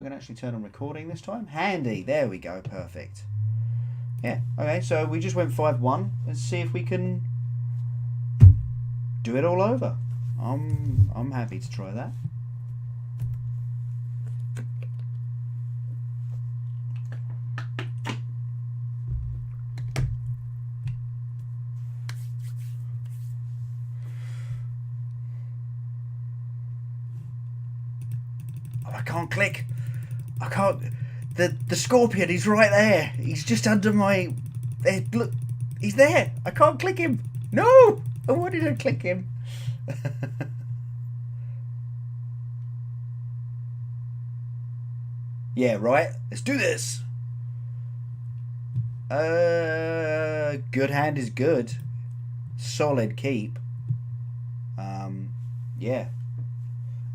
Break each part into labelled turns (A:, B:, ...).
A: We're going to actually turn on recording this time. Handy. There we go. Perfect. Yeah. Okay. So we just went 5-1. Let's see if we can do it all over. I'm happy to try that. Oh, I can't click. I can't. The scorpion. He's right there. He's just under my. Look. He's there. I can't click him. No. I wanted to click him. Yeah, right. Let's do this. Good hand is good. Solid keep. Yeah.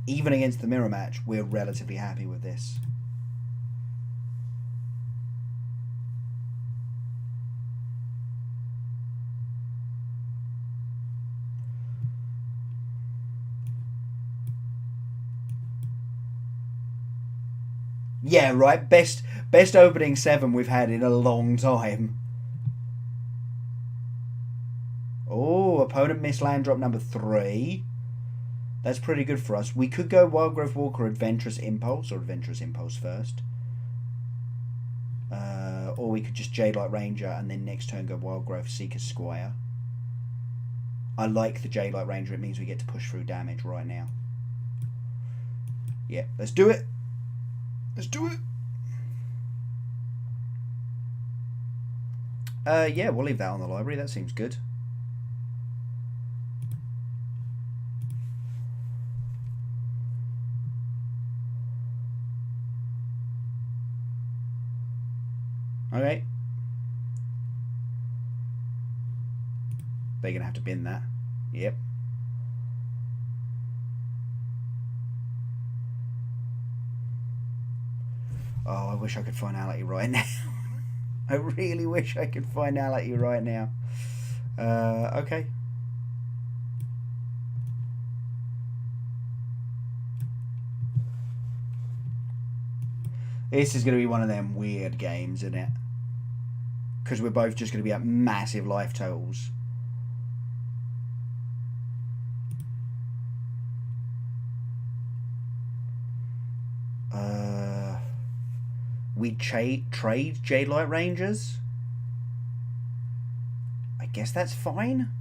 A: Even against the mirror match, we're relatively happy with this. Yeah, right. Best opening 7 we've had in a long time. Oh, opponent missed land drop number 3. That's pretty good for us. We could go Wildgrowth Walker Adventurous Impulse, or Adventurous Impulse first. Or we could just Jadelight Ranger and then next turn go Wildgrowth Seeker Squire. I like the Jadelight Ranger. It means we get to push through damage right now. Yeah, let's do it. Let's do it. Yeah, we'll leave that on the library. That seems good. Okay. They're going to have to bin that. Yep. Oh, I wish I could finality right now. I really wish I could finality right now. Okay. This is going to be one of them weird games, isn't it? Because we're both just going to be at massive life totals. We trade Jadelight Rangers. I guess that's fine.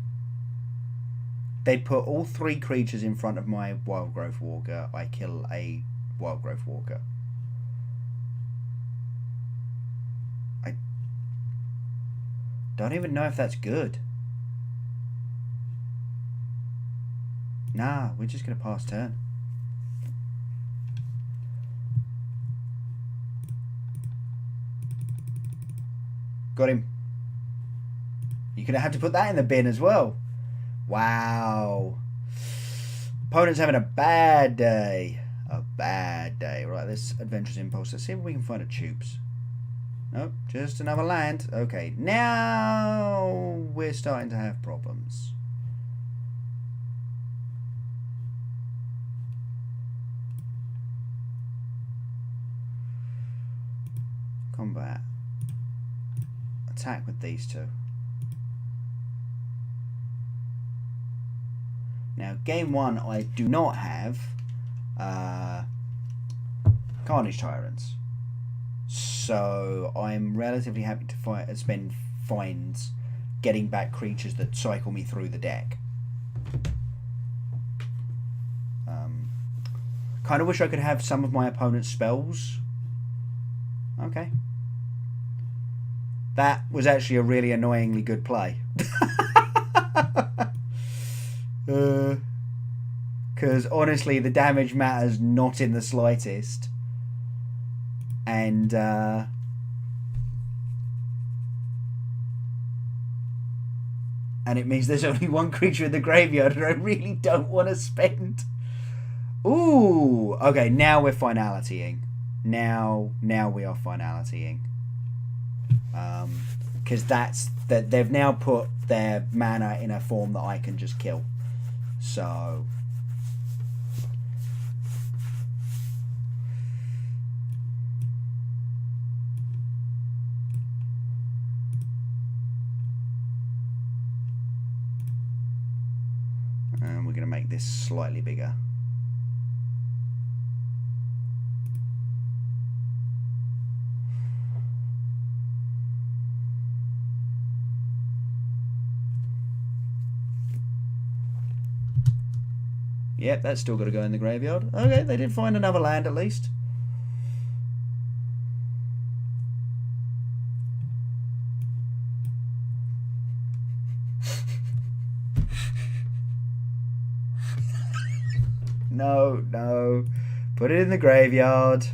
A: They'd put all 3 creatures in front of my Wildgrowth Walker. I kill a Wildgrowth Walker. I don't even know if that's good. Nah, we're just going to pass turn. Got him. You're going to have to put that in the bin as well. Wow. Opponent's having a bad day. A bad day. Right, let's Adventurous Impulse. Let's see if we can find a tubes. Nope, just another land. Okay, now we're starting to have problems. Combat. Attack with these 2. Now, game 1, I do not have Carnage Tyrants. So, I'm relatively happy to spend fines getting back creatures that cycle me through the deck. Kind of wish I could have some of my opponent's spells. Okay. That was actually a really annoyingly good play. Because honestly, the damage matters not in the slightest. And it means there's only 1 creature in the graveyard and I really don't want to spend. Ooh, okay, now we're finalitying. Now we are finalitying. Because they've now put their mana in a form that I can just kill. So And we're going to make this slightly bigger. Yep, that's still got to go in the graveyard. Okay, they did find another land at least. No, no. Put it in the graveyard.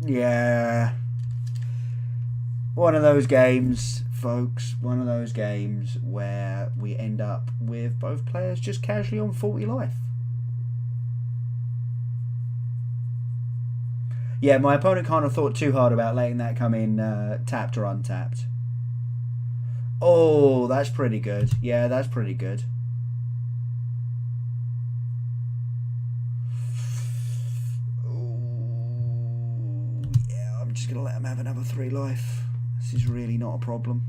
A: Yeah. One of those games, folks. One of those games where we end up with both players just casually on 40 life. Yeah, my opponent kind of thought too hard about letting that come in tapped or untapped. Oh, that's pretty good. Yeah, that's pretty good. I'm just going to let him have another 3 life. This is really not a problem.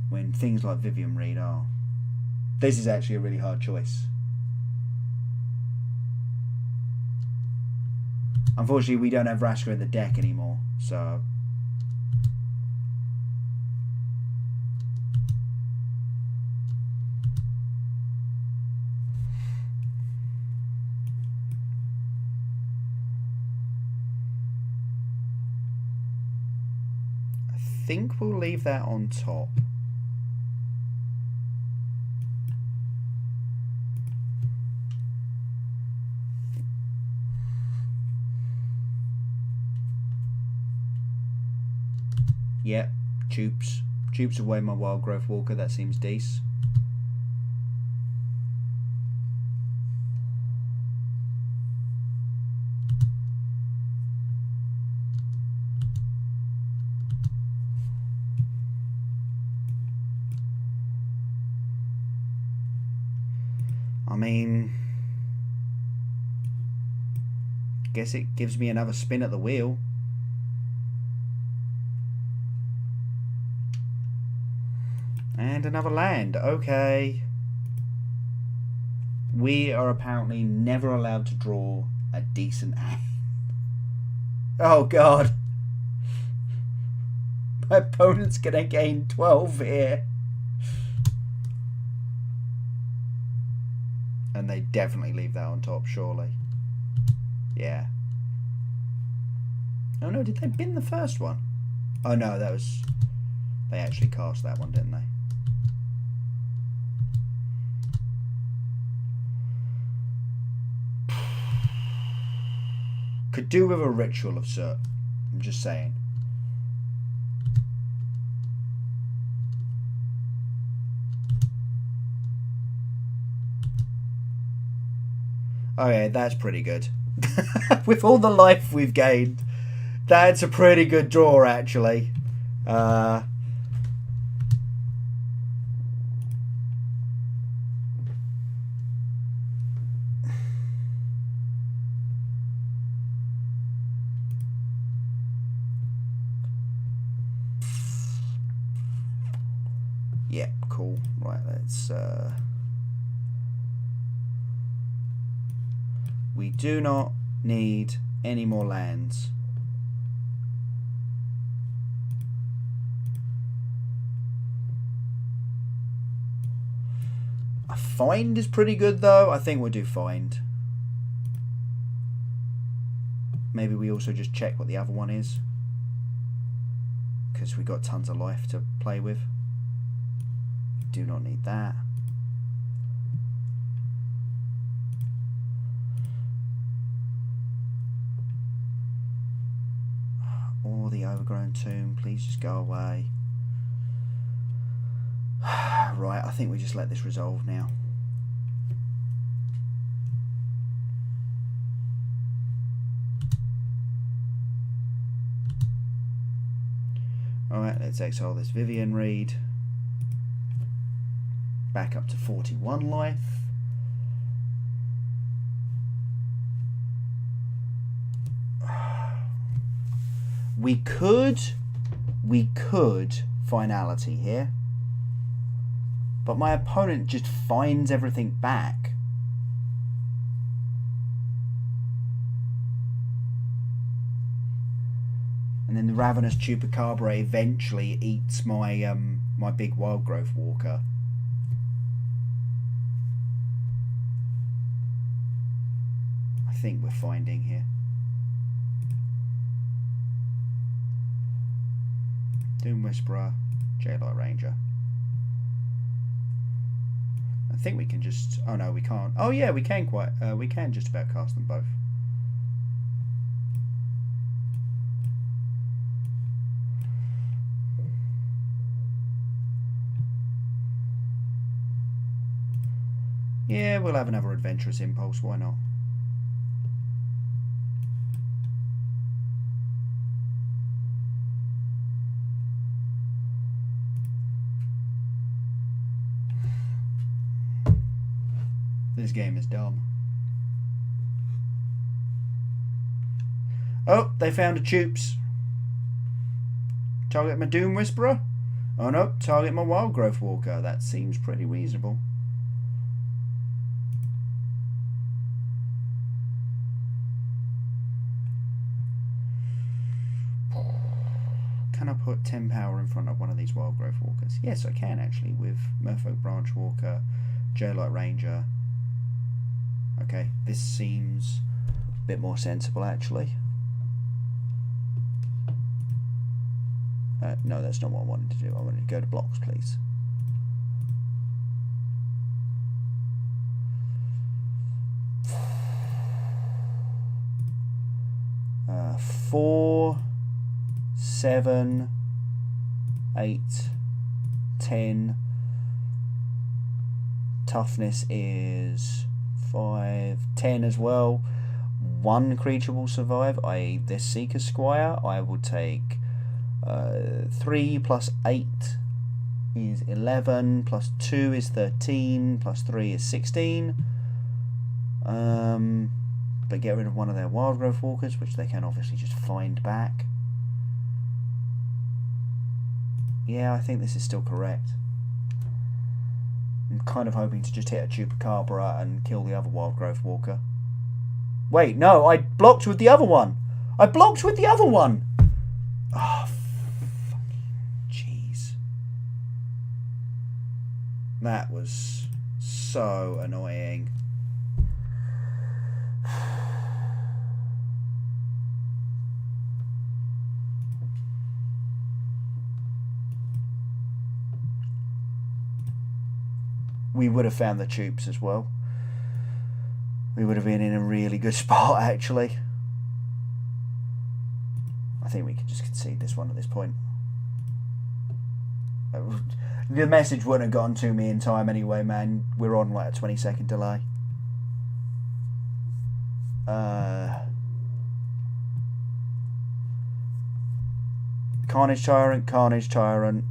A: When things like Vivian Reed are. This is actually a really hard choice. Unfortunately, we don't have Raska in the deck anymore, so... I think we'll leave that on top. Yep, Tubes. Tubes away my Wild Growth Walker, that seems decent. I mean, guess it gives me another spin at the wheel. And another land, okay. We are apparently never allowed to draw a decent hand. Oh god. My opponent's gonna gain 12 here. And they definitely leave that on top, surely. Yeah. Oh no, did they bin the first one? Oh no, that was... They actually cast that one, didn't they? Could do with a Ritual of Cert. I'm just saying. Oh yeah, that's pretty good. With all the life we've gained, that's a pretty good draw, actually. Yeah, cool. Right, let's... We do not need any more lands. A find is pretty good though. I think we'll do find. Maybe we also just check what the other one is, because we've got tons of life to play with. Do not need that. Or the Overgrown Tomb, please just go away. Right, I think we just let this resolve now. Alright, let's exile this Vivian Reed. back up to 41 life. We could finality here, but my opponent just finds everything back. And then the Ravenous Chupacabra eventually eats my my big wild growth walker. I think we're finding here. Doom Whisperer, J-Light Ranger. I think we can just... Oh no, we can't. Oh yeah, we can quite... we can just about cast them both. Yeah, we'll have another Adventurous Impulse, why not? This game is dumb. Oh, they found a Tupes. Target my Doom Whisperer? Oh no, target my Wild Growth Walker. That seems pretty reasonable. Can I put 10 power in front of one of these Wild Growth Walkers? Yes, I can actually, with Merfolk Branch Walker, J-Light Ranger. Okay, this seems a bit more sensible actually. No, that's not what I wanted to do. I wanted to go to blocks, please. Four, 7, 8, 10. Toughness is 5, 10 as well. One creature will survive, i.e. this Seeker Squire. I will take 3 plus 8 is 11, plus 2 is 13, plus 3 is 16. But get rid of one of their Wild Growth Walkers, which they can obviously just find back. Yeah, I think this is still correct. I'm kind of hoping to just hit a Chupacabra and kill the other Wild Growth Walker. Wait, no, I blocked with the other one. I blocked with the other one. Oh, fucking jeez. That was so annoying. We would have found the Tupes as well. We would have been in a really good spot, actually. I think we can just concede this one at this point. The message wouldn't have gotten to me in time anyway, man. We're on like a 20-second delay. Carnage Tyrant, Carnage Tyrant.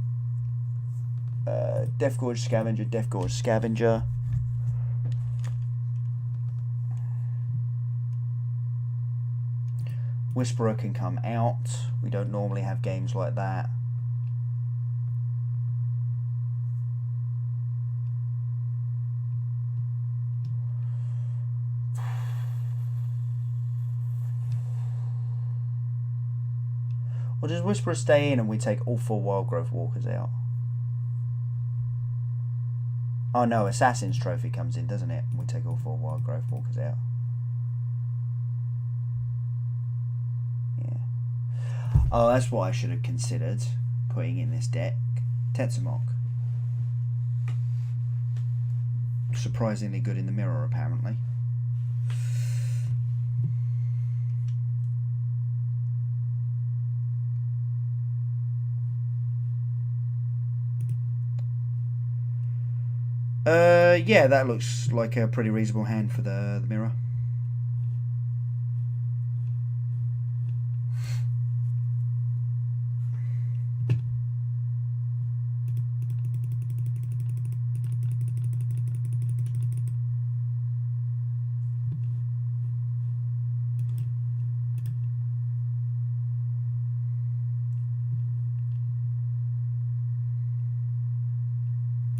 A: Death Gorge Scavenger, Death Gorge Scavenger. Whisperer can come out. We don't normally have games like that. Or does Whisperer stay in and we take all 4 Wild Growth Walkers out? Oh no, Assassin's Trophy comes in, doesn't it? We take all 4 Wild Growth Walkers out. Yeah. Oh, that's what I should have considered putting in this deck. Tetzamok. Surprisingly good in the mirror, apparently. Yeah, that looks like a pretty reasonable hand for the mirror.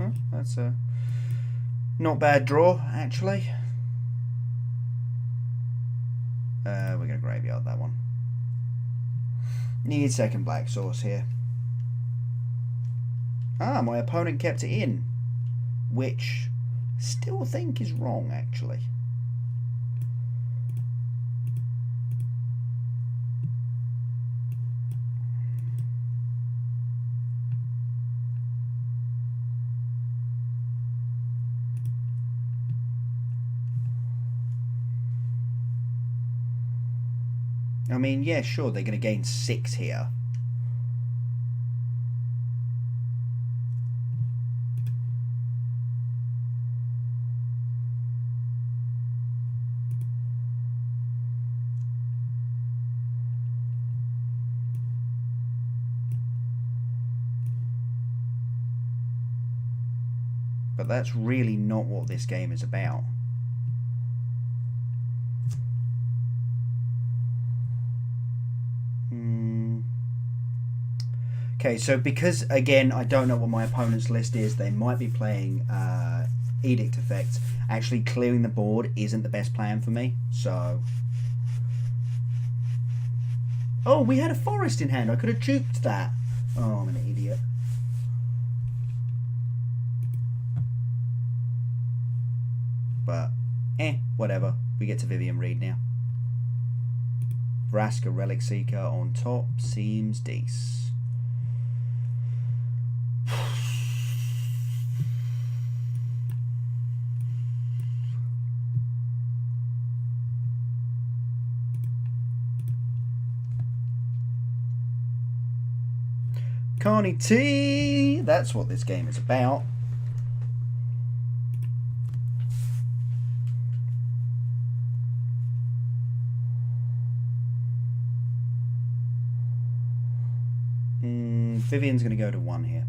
A: Oh, that's a not bad draw, actually. We're going to graveyard that one. Need second black source here. Ah, my opponent kept it in, which still think is wrong, actually. I mean, yeah, sure, they're going to gain 6 here. But that's really not what this game is about. Okay, so because, again, I don't know what my opponent's list is, they might be playing Edict effects. Actually, clearing the board isn't the best plan for me, so... Oh, we had a forest in hand. I could have juked that. Oh, I'm an idiot. But, whatever. We get to Vivian Reed now. Vraska Relic Seeker on top seems decent. Carney T! That's what this game is about. Vivian's going to go to 1 here.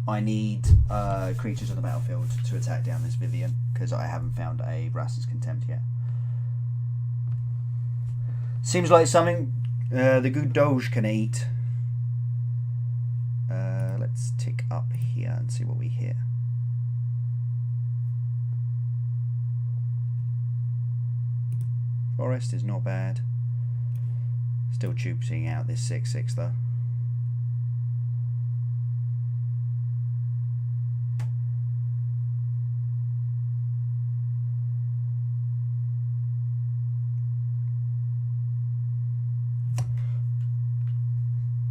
A: I need creatures on the battlefield to attack down this Vivian, because I haven't found a Vraska's Contempt yet. Seems like something the good Doge can eat. Let's tick up here and see what we hear. Forest is not bad. Still choosing out this 6/6 though.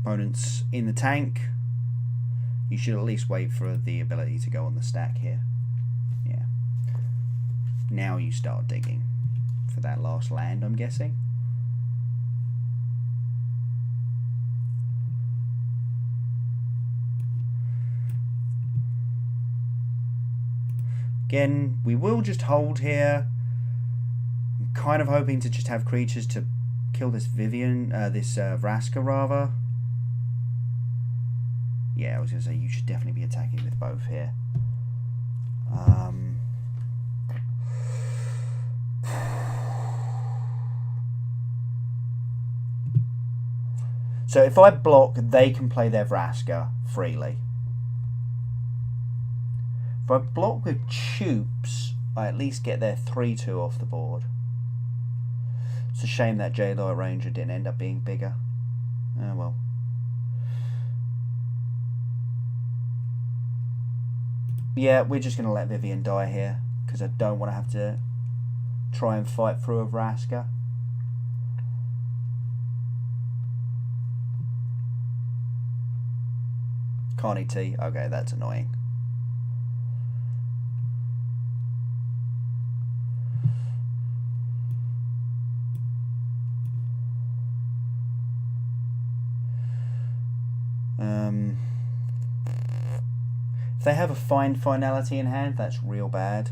A: Opponents in the tank. You should at least wait for the ability to go on the stack here. Yeah. Now you start digging for that last land, I'm guessing. Again, we will just hold here. I'm kind of hoping to just have creatures to kill this Vivian, this Vraska rather. Yeah, I was going to say, you should definitely be attacking with both here. So if I block, they can play their Vraska freely. If I block with Choops, I at least get their 3/2 off the board. It's a shame that J-Lawyer Ranger didn't end up being bigger. Oh well. Yeah, we're just going to let Vivian die here, because I don't want to have to try and fight through a Vraska. Carney T. Okay, that's annoying. If they have a Find Finality in hand, that's real bad.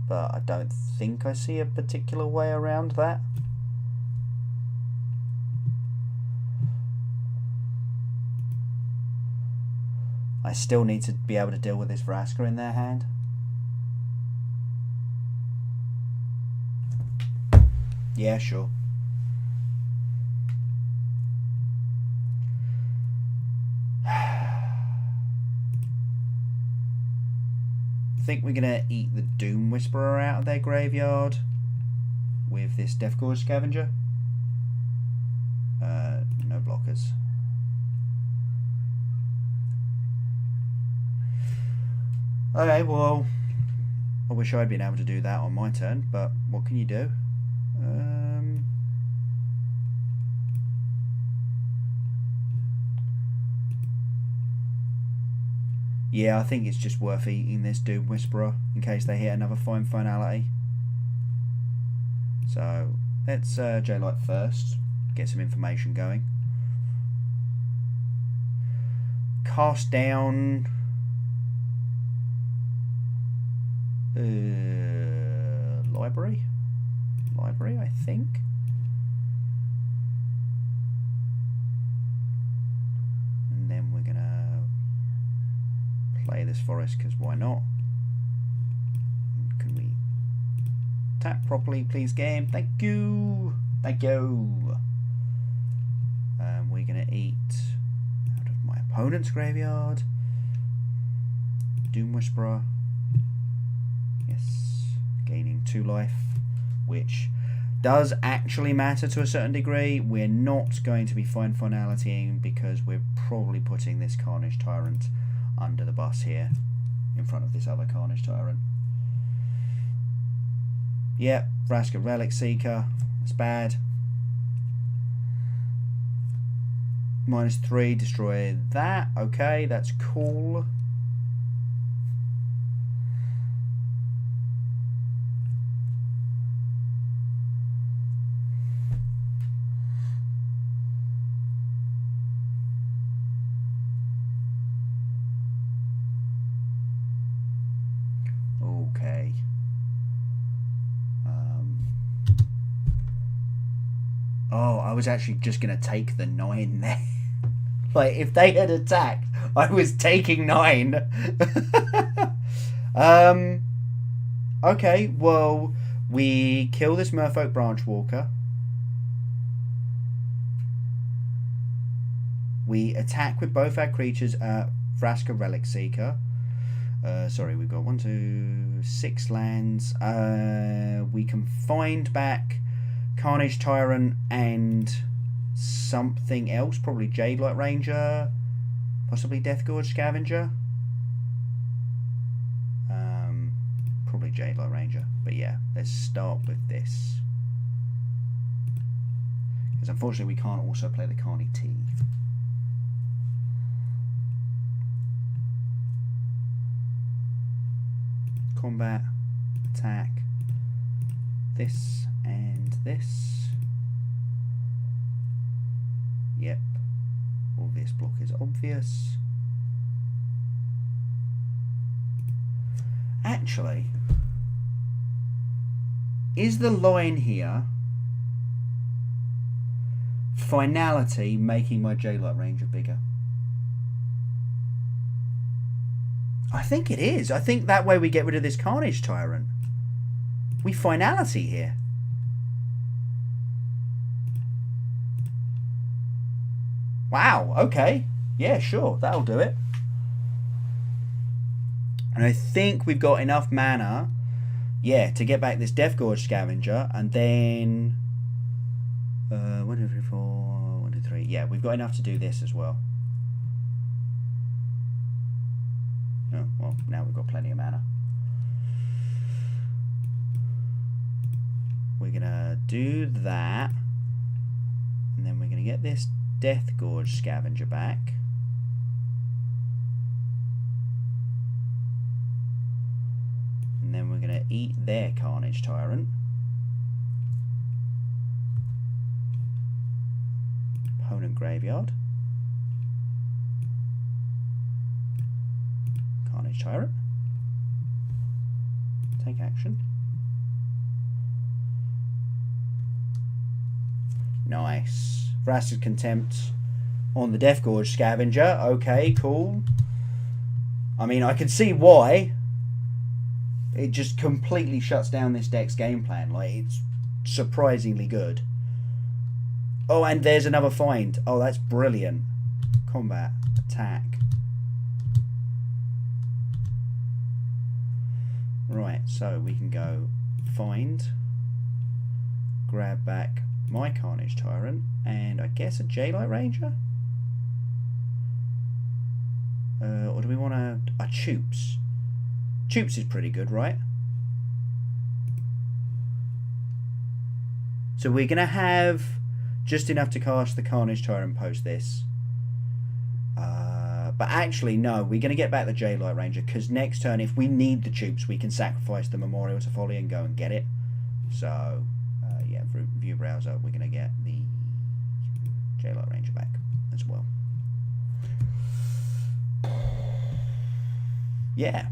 A: But I don't think I see a particular way around that. I still need to be able to deal with this Vraska in their hand. Yeah, sure. I think we're gonna eat the Doom Whisperer out of their graveyard with this Death Gorge Scavenger. No blockers. Okay, well, I wish I'd been able to do that on my turn, but what can you do? Yeah, I think it's just worth eating this Doom Whisperer in case they hit another fine finality. So let's J-Light first, get some information going. Cast down library, I think. And then we're gonna play this forest because why not? Can we tap properly, please, game? Thank you, thank you. We're gonna eat out of my opponent's graveyard. Doom Whisperer. Yes, gaining 2 life, which does actually matter to a certain degree. We're not going to be fine finalitying because we're probably putting this Carnage Tyrant under the bus here in front of this other Carnage Tyrant. Yep, Vraska Relic Seeker, that's bad. -3, destroy that. Okay, that's cool. Okay. Oh, I was actually just going to take the 9 there. Like, if they had attacked, I was taking 9. Okay, well, we kill this Merfolk Branchwalker. We attack with both our creatures at Vraska Relic Seeker. Sorry, we've got 1, 2, 6 lands. We can find back Carnage Tyrant and something else, probably Jade Light Ranger, possibly Death Gorge Scavenger. Probably Jade Light Ranger, but yeah, let's start with this. Because unfortunately we can't also play the Carney T. Combat, attack, this and this. Yep, all this block is obvious. Actually, is the line here finality making my J-Light Ranger bigger? I think it is. I think that way we get rid of this Carnage Tyrant. We finality here. Wow, okay. Yeah, sure, that'll do it. And I think we've got enough mana, yeah, to get back this Death Gorge Scavenger, and then 1, 2, 3, 4, 1, 2, 3. Yeah, we've got enough to do this as well. Oh, well, now we've got plenty of mana. We're gonna do that, and then we're gonna get this Death Gorge Scavenger back. And then we're going to eat their Carnage Tyrant. Opponent graveyard. Carnage Tyrant. Take action. Nice. Vraska's Contempt on the Death Gorge Scavenger. Okay, cool. I mean, I can see why. It just completely shuts down this deck's game plan. Like, it's surprisingly good. Oh, and there's another find. Oh, that's brilliant. Combat. Attack. Right, so we can go find. Grab back my Carnage Tyrant. And I guess a J-Light Ranger? Or do we want a Choops? Choops is pretty good, right? So we're going to have just enough to cast the Carnage Tyrant post this. But actually, no, we're going to get back the J-Light Ranger, because next turn, if we need the Choops, we can sacrifice the Memorial to Folly and go and get it. So, yeah, view browser, we're going to get the J-Light Ranger back as well. Yeah.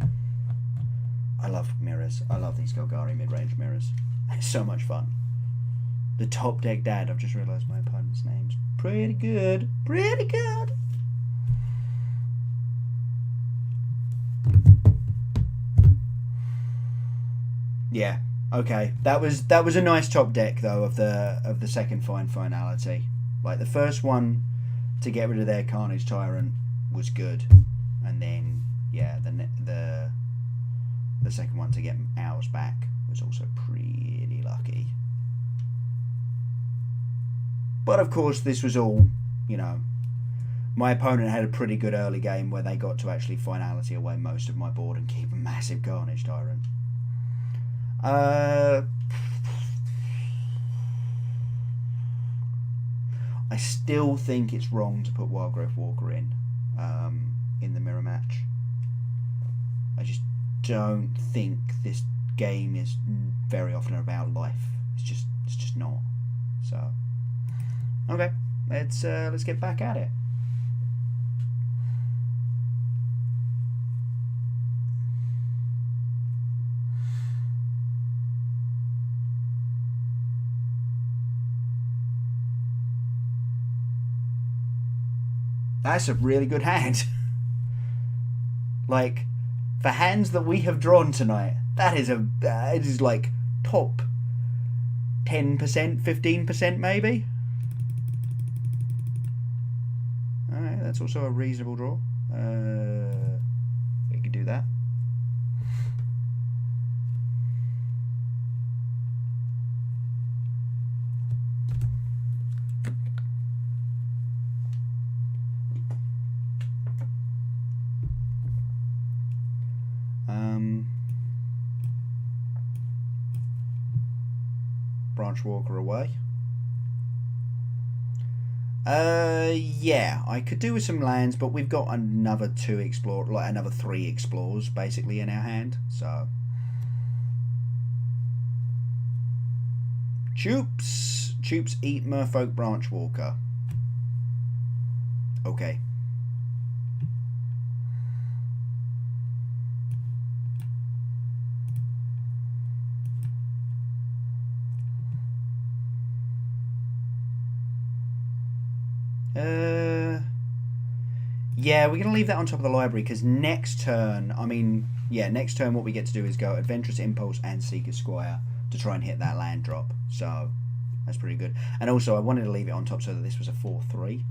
A: I love mirrors. I love these Golgari Midrange mirrors. It's so much fun. The top deck dad, I've just realised my opponent's name's pretty good. Pretty good. Yeah. Okay. That was a nice top deck though of the second finality. Like the first one to get rid of their Carnage Tyrant was good, and then yeah, the second one to get ours back was also pretty lucky. But of course, this was all, you know, my opponent had a pretty good early game where they got to actually finality away most of my board and keep a massive Carnage Tyrant. I still think it's wrong to put Wildgrowth Walker in the mirror match. I just don't think this game is very often about life. It's just not. So, okay, let's get back at it. That's a really good hand. Like, for hands that we have drawn tonight, that is like top 10%, 15% maybe. Alright, that's also a reasonable draw. We could do that. Branch Walker away. Yeah, I could do with some lands, but we've got another 3 explorers basically in our hand, so Choops eat Merfolk Branch Walker. Okay. Yeah, we're going to leave that on top of the library, because next turn, next turn what we get to do is go Adventurous Impulse and Seeker Squire to try and hit that land drop. So, that's pretty good. And also, I wanted to leave it on top so that this was a 4-3.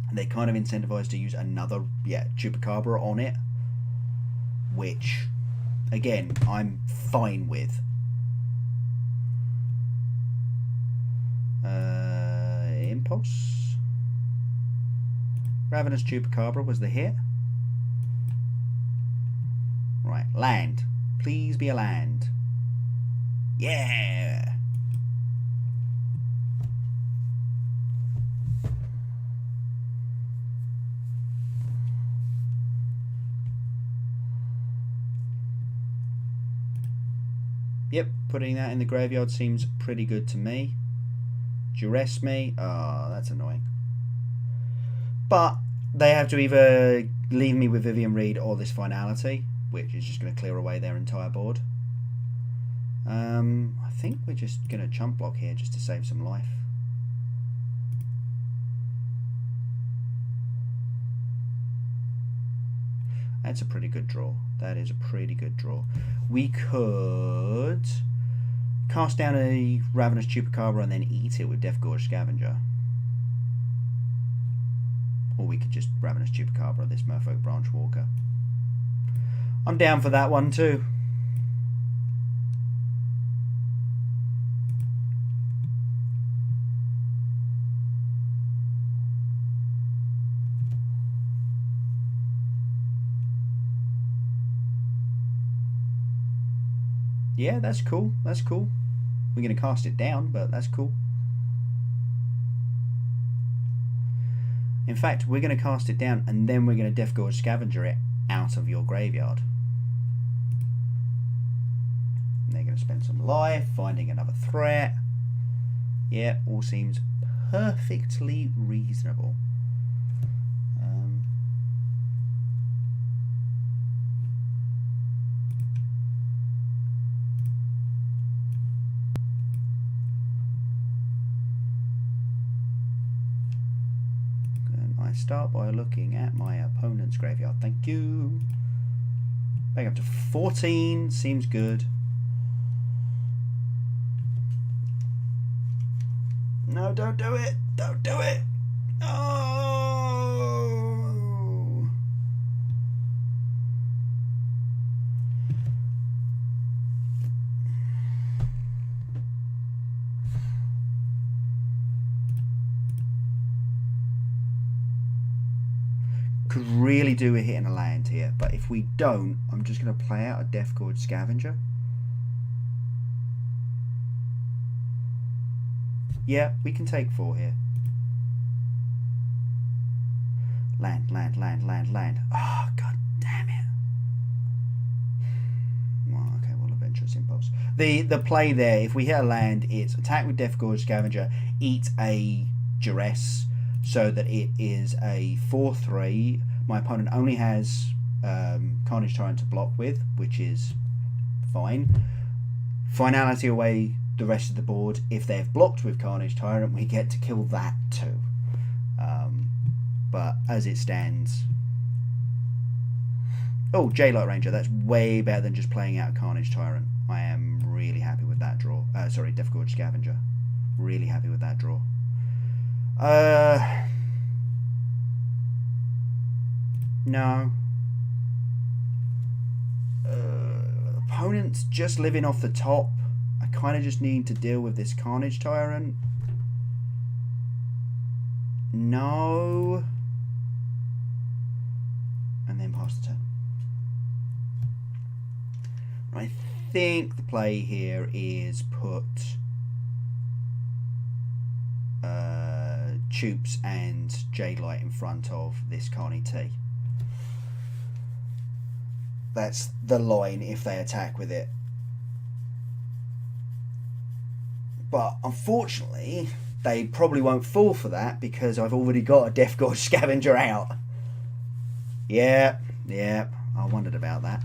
A: And they kind of incentivized to use another, Chupacabra on it. Which, again, I'm fine with. Impulse. Ravenous Chupacabra was the hit. Right, land. Please be a land. Yeah! Yep, putting that in the graveyard seems pretty good to me. Duress me. Oh, that's annoying. But they have to either leave me with Vivian Reed or this finality, which is just going to clear away their entire board. I think we're just going to chump block here just to save some life. That's a pretty good draw. That is a pretty good draw. We could cast down a Ravenous Chupacabra and then eat it with Death Gorge Scavenger. Or we could just Ravenous Chupacabra this Merfolk Branch Walker. I'm down for that one too. Yeah, that's cool. That's cool. We're going to cast it down, but that's cool. In fact, we're going to cast it down and then we're going to Death Gorge Scavenger it out of your graveyard. And they're going to spend some life, finding another threat. Yeah, all seems perfectly reasonable. Start by looking at my opponent's graveyard. Thank you. Back up to 14. Seems good. No, don't do it. Don't do it. Oh. Could really do with hitting a land here, but if we don't, I'm just going to play out a Death Gorge Scavenger. Yeah, we can take 4 here. Land, land, land, land, land. Oh, god damn it. Well, okay, well, Adventurous Impulse. The play there, if we hit a land, it's attack with Death Gorge Scavenger, eat a Duress, so that it is a 4/3. My opponent only has Carnage Tyrant to block with, which is fine. Finality away the rest of the board. If they've blocked with Carnage Tyrant, we get to kill that too. But as it stands... Oh, J-Light Ranger. That's way better than just playing out Carnage Tyrant. I am really happy with that draw. Sorry, Death Gorge Scavenger. Really happy with that draw. No. Opponent's just living off the top. I kind of just need to deal with this Carnage Tyrant. No. And then pass the turn. I think the play here is put Choops and J-Light in front of this Carney T. That's the line if they attack with it. But unfortunately, they probably won't fall for that because I've already got a Death Gorge Scavenger out. Yeah, I wondered about that.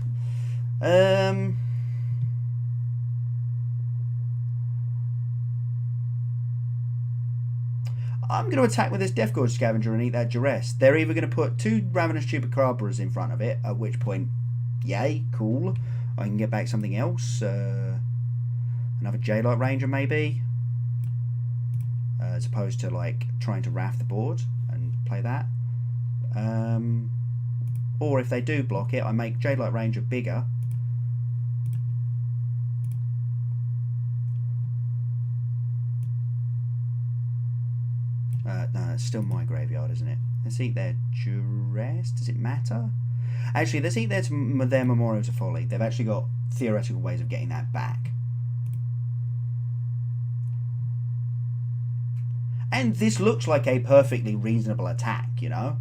A: I'm going to attack with this Death Gorge Scavenger and eat that Duress. They're either going to put 2 Ravenous Chupacabras in front of it, at which point, yay, cool. I can get back something else. Another J-Light Ranger, maybe. As opposed to, like, trying to raft the board and play that. Or if they do block it, I make J-Light Ranger bigger. No, it's still my graveyard, isn't it? Let's eat their Duress. Does it matter? Actually, let's eat their Memorial to Folly. They've actually got theoretical ways of getting that back. And this looks like a perfectly reasonable attack, you know?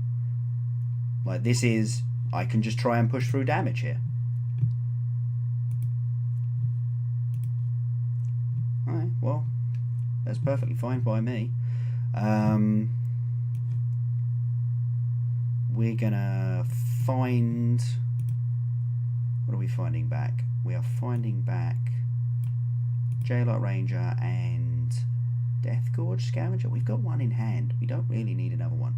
A: Like, this is... I can just try and push through damage here. Alright, well, that's perfectly fine by me. We're gonna find... What are we finding back? We are finding back J-Light Ranger and Death Gorge Scavenger. We've got one in hand. We don't really need another one.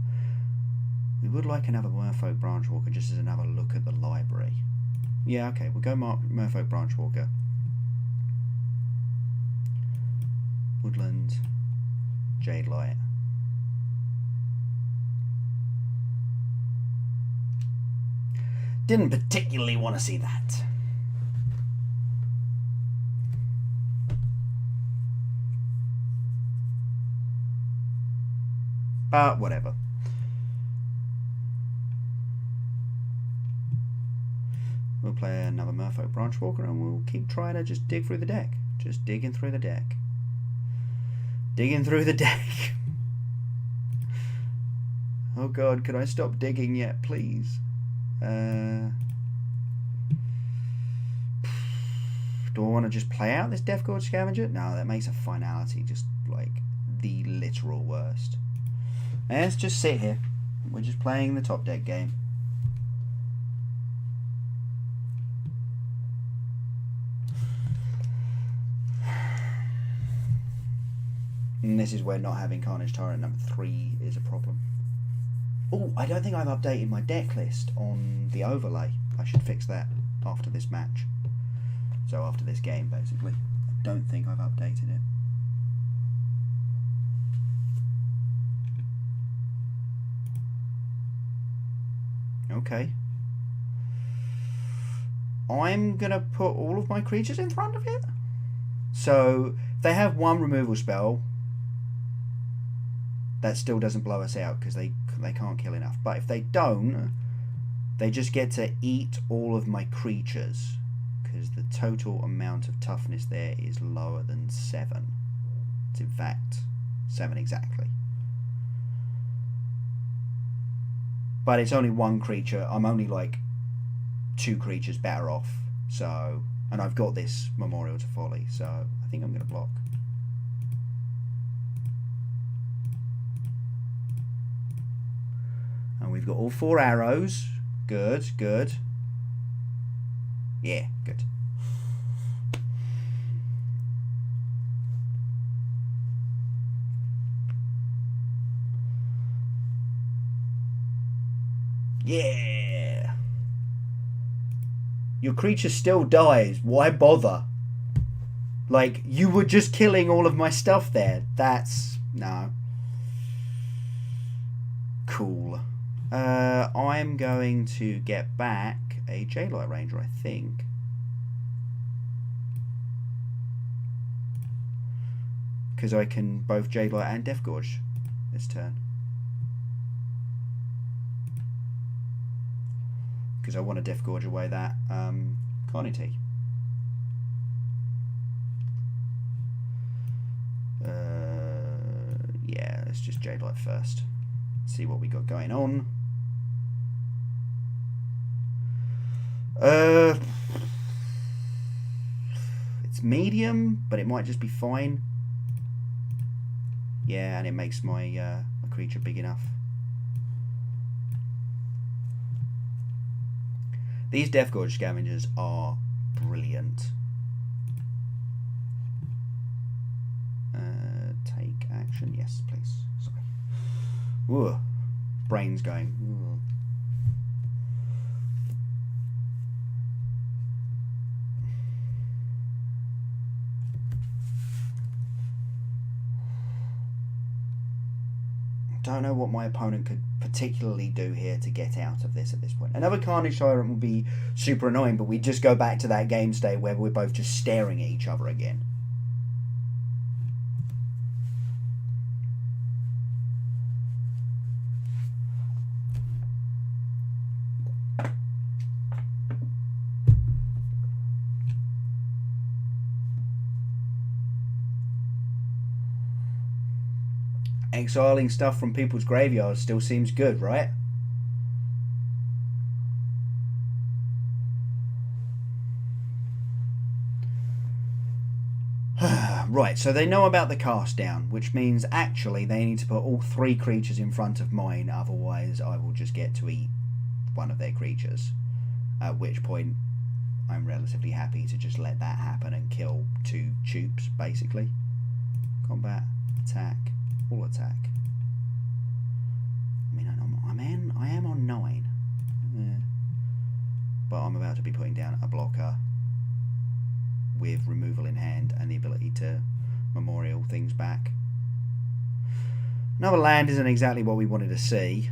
A: We would like another Merfolk Branchwalker just as another look at the library. Yeah, okay, we'll go Merfolk Branchwalker. Woodland, Jade Light. Didn't particularly want to see that. But whatever. We'll play another Merfolk Branchwalker and we'll keep trying to just dig through the deck. Just digging through the deck. Digging through the deck. Oh god, can I stop digging yet, please? Do I want to just play out this Death Gorge Scavenger? No, that makes a finality just like the literal worst. Let's just sit here. We're just playing the top deck game. And this is where not having Carnage Tyrant number 3 is a problem. Oh, I don't think I've updated my deck list on the overlay. I should fix that after this match. So after this game, basically. I don't think I've updated it. Okay. I'm going to put all of my creatures in front of it. So, if they have one removal spell, that still doesn't blow us out because they can't kill enough. But if they don't, they just get to eat all of my creatures because the total amount of toughness there is lower than 7. It's in fact 7 exactly. But it's only one creature. I'm only like 2 creatures better off. So, and I've got this Memorial to Folly, so I think I'm going to block. And we've got all 4 arrows. Good, good. Yeah, good. Yeah. Your creature still dies. Why bother? Like, you were just killing all of my stuff there. That's... no. Cool. I'm going to get back a J-Light Ranger, I think. Because I can both J-Light and Death Gorge this turn. Because I want to Death Gorge away that Carnity. Yeah, let's just J-Light first. See what we got going on. It's medium, but it might just be fine. Yeah, and it makes my my creature big enough. These Death Gorge Scavengers are brilliant. Take action, yes, please. Sorry. Ooh, brain's going. Ooh. Don't know what my opponent could particularly do here to get out of this at this point. Another Carnage Tyrant would be super annoying, but we just go back to that game state where we're both just staring at each other again. Exiling stuff from people's graveyards still seems good, right? Right, so they know about the cast down, which means actually they need to put all 3 creatures in front of mine, otherwise I will just get to eat one of their creatures. At which point I'm relatively happy to just let that happen and kill 2 tubes, basically. Combat, attack. All attack. mean, I am on 9. Yeah. But I'm about to be putting down a blocker with removal in hand and the ability to memorial things back. Another land isn't exactly what we wanted to see.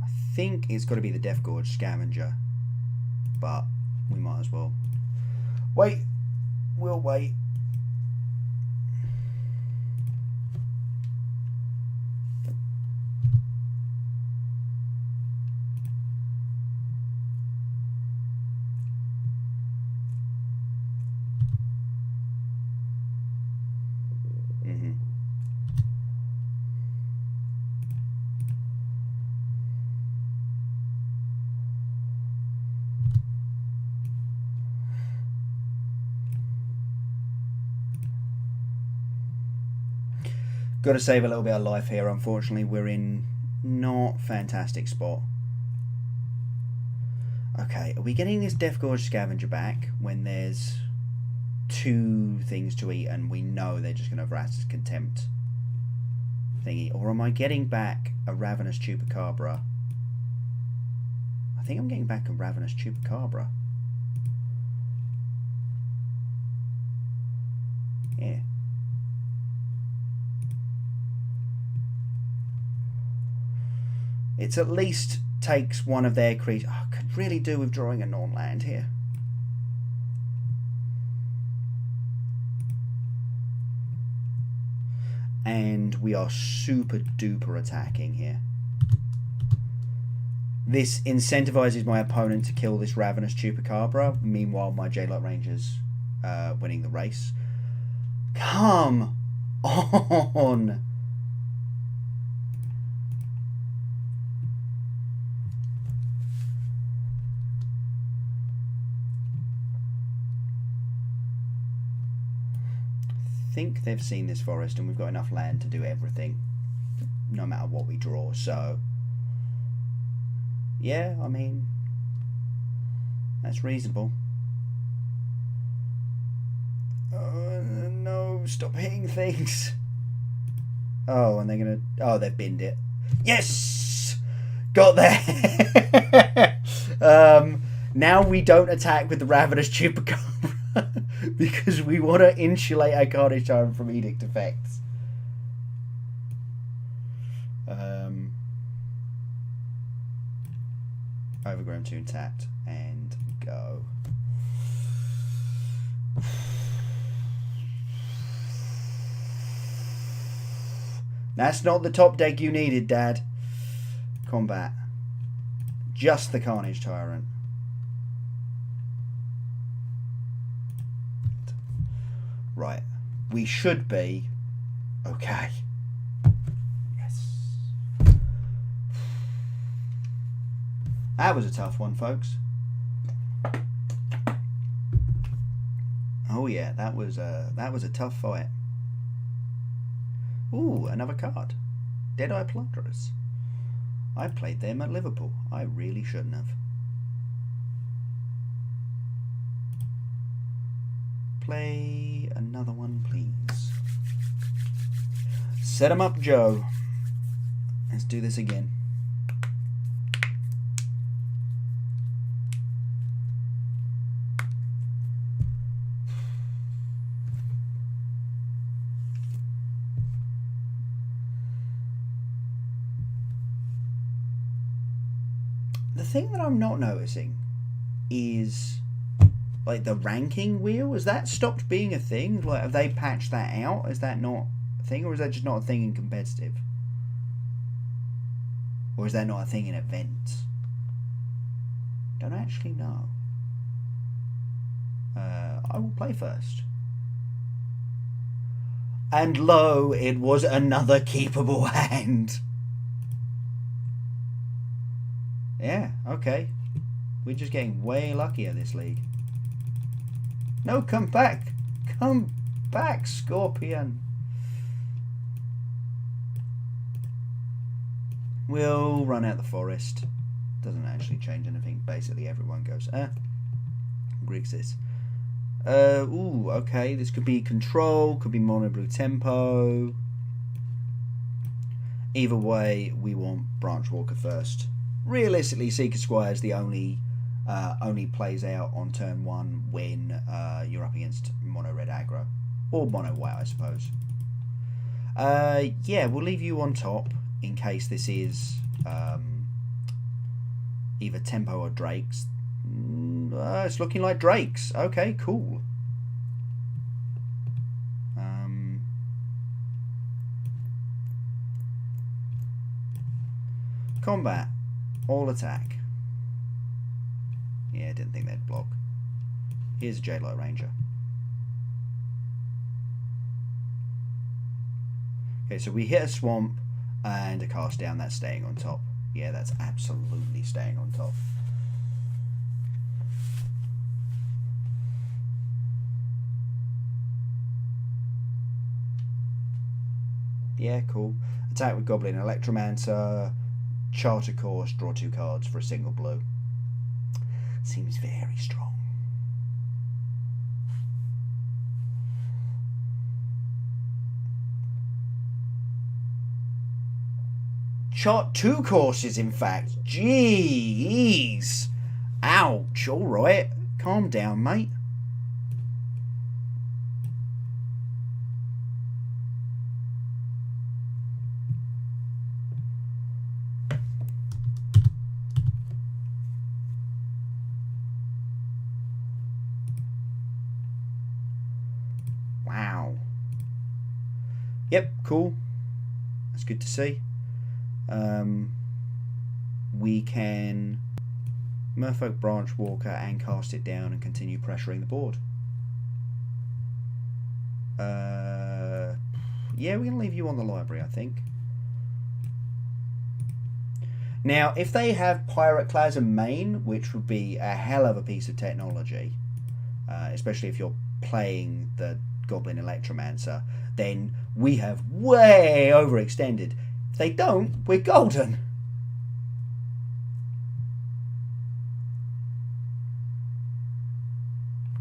A: I think it's got to be the Death Gorge Scavenger, but we might as well wait. We'll wait. Got to save a little bit of life here. Unfortunately, we're in not fantastic spot. Okay, are we getting this Death Gorge Scavenger back when there's 2 things to eat and we know they're just going to have Rat's Contempt thingy? Or am I getting back a Ravenous Chupacabra? I think I'm getting back a Ravenous Chupacabra. Yeah. It's at least takes one of their creatures. Oh, I could really do with drawing a non-land here. And we are super duper attacking here. This incentivizes my opponent to kill this Ravenous Chupacabra. Meanwhile, my J-Lot Ranger's winning the race. Come on! I think they've seen this forest and we've got enough land to do everything no matter what we draw, so yeah, I mean, that's reasonable. No, stop hitting things. Oh, and they're gonna, oh, they've binned it. Yes, got there. Now we don't attack with the Ravenous Chupacabra because we want to insulate our Carnage Tyrant from Edict effects. Overgrown Tune tapped and go. That's not the top deck you needed, Dad. Combat. Just the Carnage Tyrant. Right. We should be okay. Yes. That was a tough one, folks. Oh yeah, that was a tough fight. Ooh, another card. Deadeye Plunderers. I played them at Liverpool. I really shouldn't have. Play another one, please. Set 'em up, Joe. Let's do this again. The thing that I'm not noticing is like the ranking wheel. Has that stopped being a thing? Like, have they patched that out? Is that not a thing, or is that just not a thing in competitive? Or is that not a thing in events? Don't actually know. I will play first. And lo, it was another keepable hand. Yeah, okay. We're just getting way luckier this league. No, come back. Come back, Scorpion. We'll run out the forest. Doesn't actually change anything. Basically, everyone goes, Grixis. Ooh, okay. This could be control, could be mono blue tempo. Either way, we want Branch Walker first. Realistically, Seeker Squire is the only plays out on turn 1 when you're up against mono red aggro. Or mono white, I suppose. Yeah, we'll leave you on top in case this is either Tempo or Drakes. It's looking like Drakes. Okay, cool. Combat. All attack. Yeah, didn't think they'd block. Here's a Jadelight Ranger. Okay, so we hit a swamp and a cast down. That's staying on top. Yeah, that's absolutely staying on top. Yeah, cool. Attack with Goblin Electromancer. Charter Course, draw 2 cards for a single blue. Seems very strong. Chart 2 courses, in fact. Jeez. Ouch. Alright. Calm down, mate. Wow. Yep, cool. That's good to see. We can Merfolk Branch Walker and cast it down and continue pressuring the board. Yeah, we're going to leave you on the library, I think. Now, if they have Pyroclasm main, which would be a hell of a piece of technology, especially if you're playing the Goblin Electromancer, then we have way overextended. If they don't, we're golden.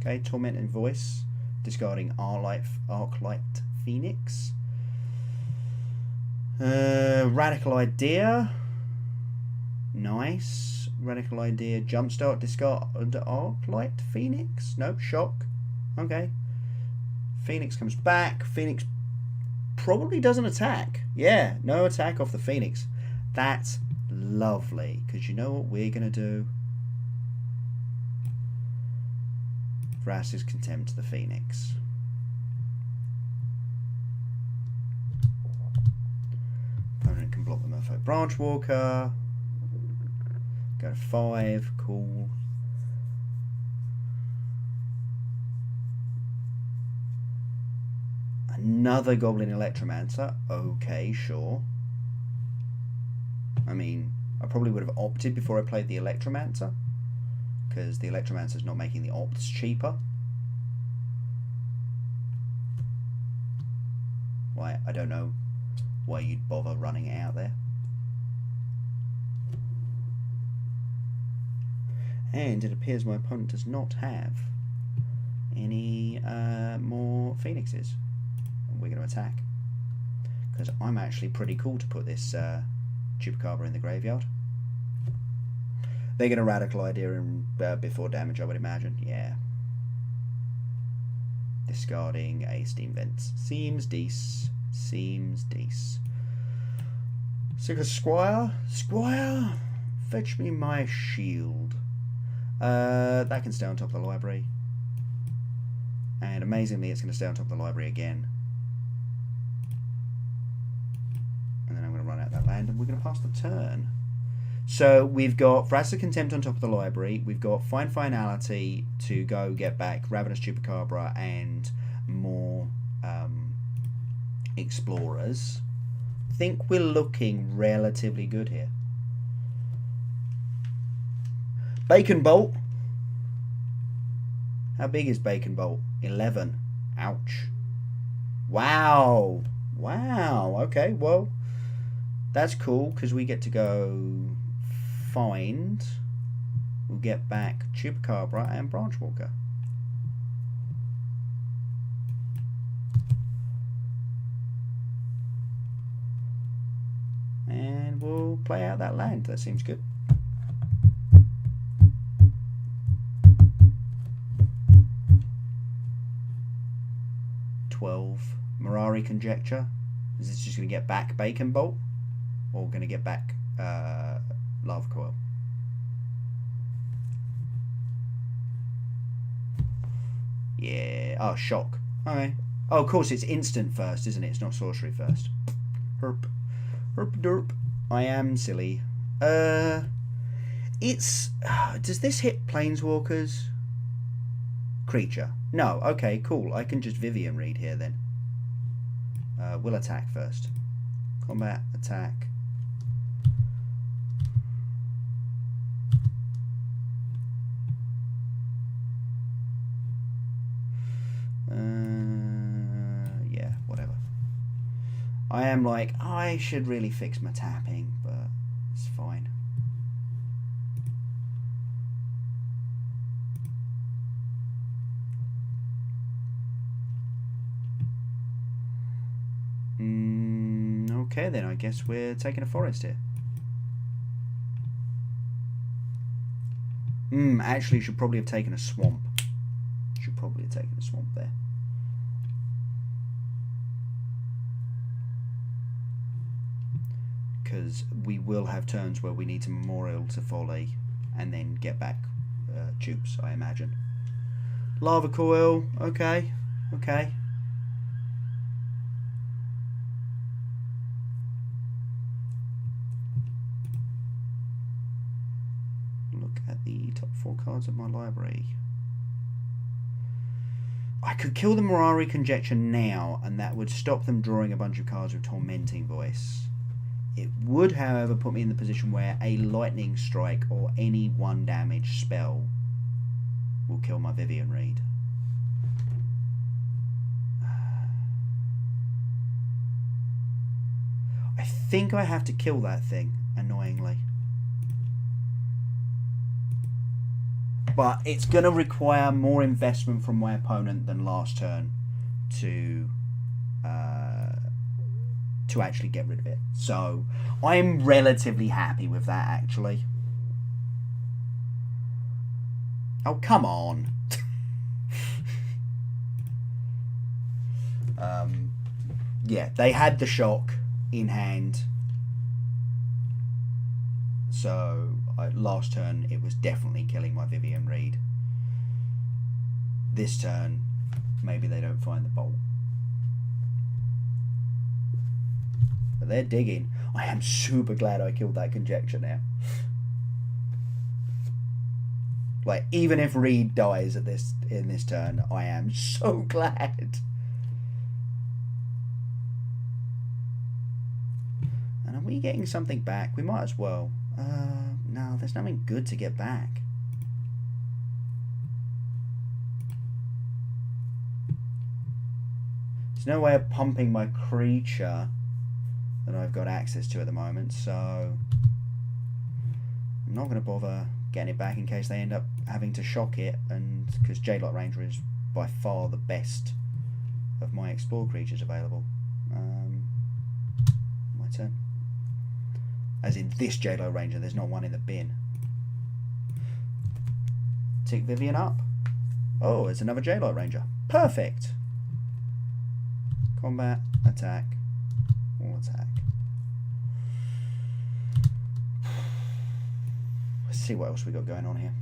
A: Okay, Tormenting Voice, discarding Arclight Phoenix. Radical Idea. Nice. Radical Idea. Jumpstart, discard Arclight Phoenix. Nope, shock. Okay. Phoenix comes back. Phoenix probably doesn't attack. Yeah, no attack off the Phoenix. That's lovely, because you know what we're going to do? Vrass's Contempt to the Phoenix. Opponent can block the Merfolk Branch Walker. Go to 5. Cool. Another Goblin Electromancer. Okay, sure. I mean, I probably would have opted before I played the Electromancer, because the Electromancer is not making the opts cheaper. Why, I don't know why you'd bother running it out there. And it appears my opponent does not have any more Phoenixes. We're going to attack, because I'm actually pretty cool to put this Chupacabra in the graveyard. They're going to Radical Idea in, before damage, I would imagine. Yeah. Discarding a Steam Vents. Seems dece. Seems dece. Seeker Squire. Squire, fetch me my shield. That can stay on top of the library. And amazingly, it's going to stay on top of the library again. And then I'm going to run out that land, and we're going to pass the turn. So we've got Vrass's Contempt on top of the library. We've got Find Finality to go get back Ravenous Chupacabra and more Explorers. I think we're looking relatively good here. Bacon Bolt. How big is Bacon Bolt? 11. Ouch. Wow. Wow. Okay, well, that's cool, because we get to go find. We'll get back Chupacabra and Branchwalker. and we'll play out that land. That seems good. Mirari Conjecture. Is this just going to get back Bacon Bolt? Or going to get back Lava Coil? Yeah. Oh, Shock. Okay. Oh, of course, it's instant first, isn't it? It's not sorcery first. Herp. Herp derp. I am silly. It's... does this hit Planeswalkers? Creature. No. Okay, cool. I can just Vivian read here then. We'll attack first. Combat, attack. Yeah, whatever. I am like, I should really fix my tapping, but it's fine. Okay, then I guess we're taking a forest here. Actually, should probably have taken a swamp. Should probably have taken a swamp there. Because we will have turns where we need to memorial to Folly and then get back tubes, I imagine. Lava Coil, okay, okay. Look at the top 4 cards of my library. I could kill the Mirari Conjecture now, and that would stop them drawing a bunch of cards with Tormenting Voice. It would, however, put me in the position where a Lightning Strike or any 1 damage spell will kill my Vivian Reed. I think I have to kill that thing, annoyingly. But it's going to require more investment from my opponent than last turn to actually get rid of it. So I'm relatively happy with that, actually. Oh, come on. Yeah, they had the shock in hand. So last turn it was definitely killing my Vivian Reed. This turn, maybe they don't find the bolt. But they're digging. I am super glad I killed that Conjecture now. Like, even if Reed dies at in this turn, I am so glad. And are we getting something back? We might as well. No, there's nothing good to get back. There's no way of pumping my creature that I've got access to at the moment, so I'm not going to bother getting it back in case they end up having to shock it, and because Jadelot Ranger is by far the best of my Explore creatures available. My turn. As in this Jadelot Ranger, there's not one in the bin. Tick Vivian up. Oh, it's another Jadelot Ranger. Perfect. Combat, attack, all attack. Let's see what else we got going on here.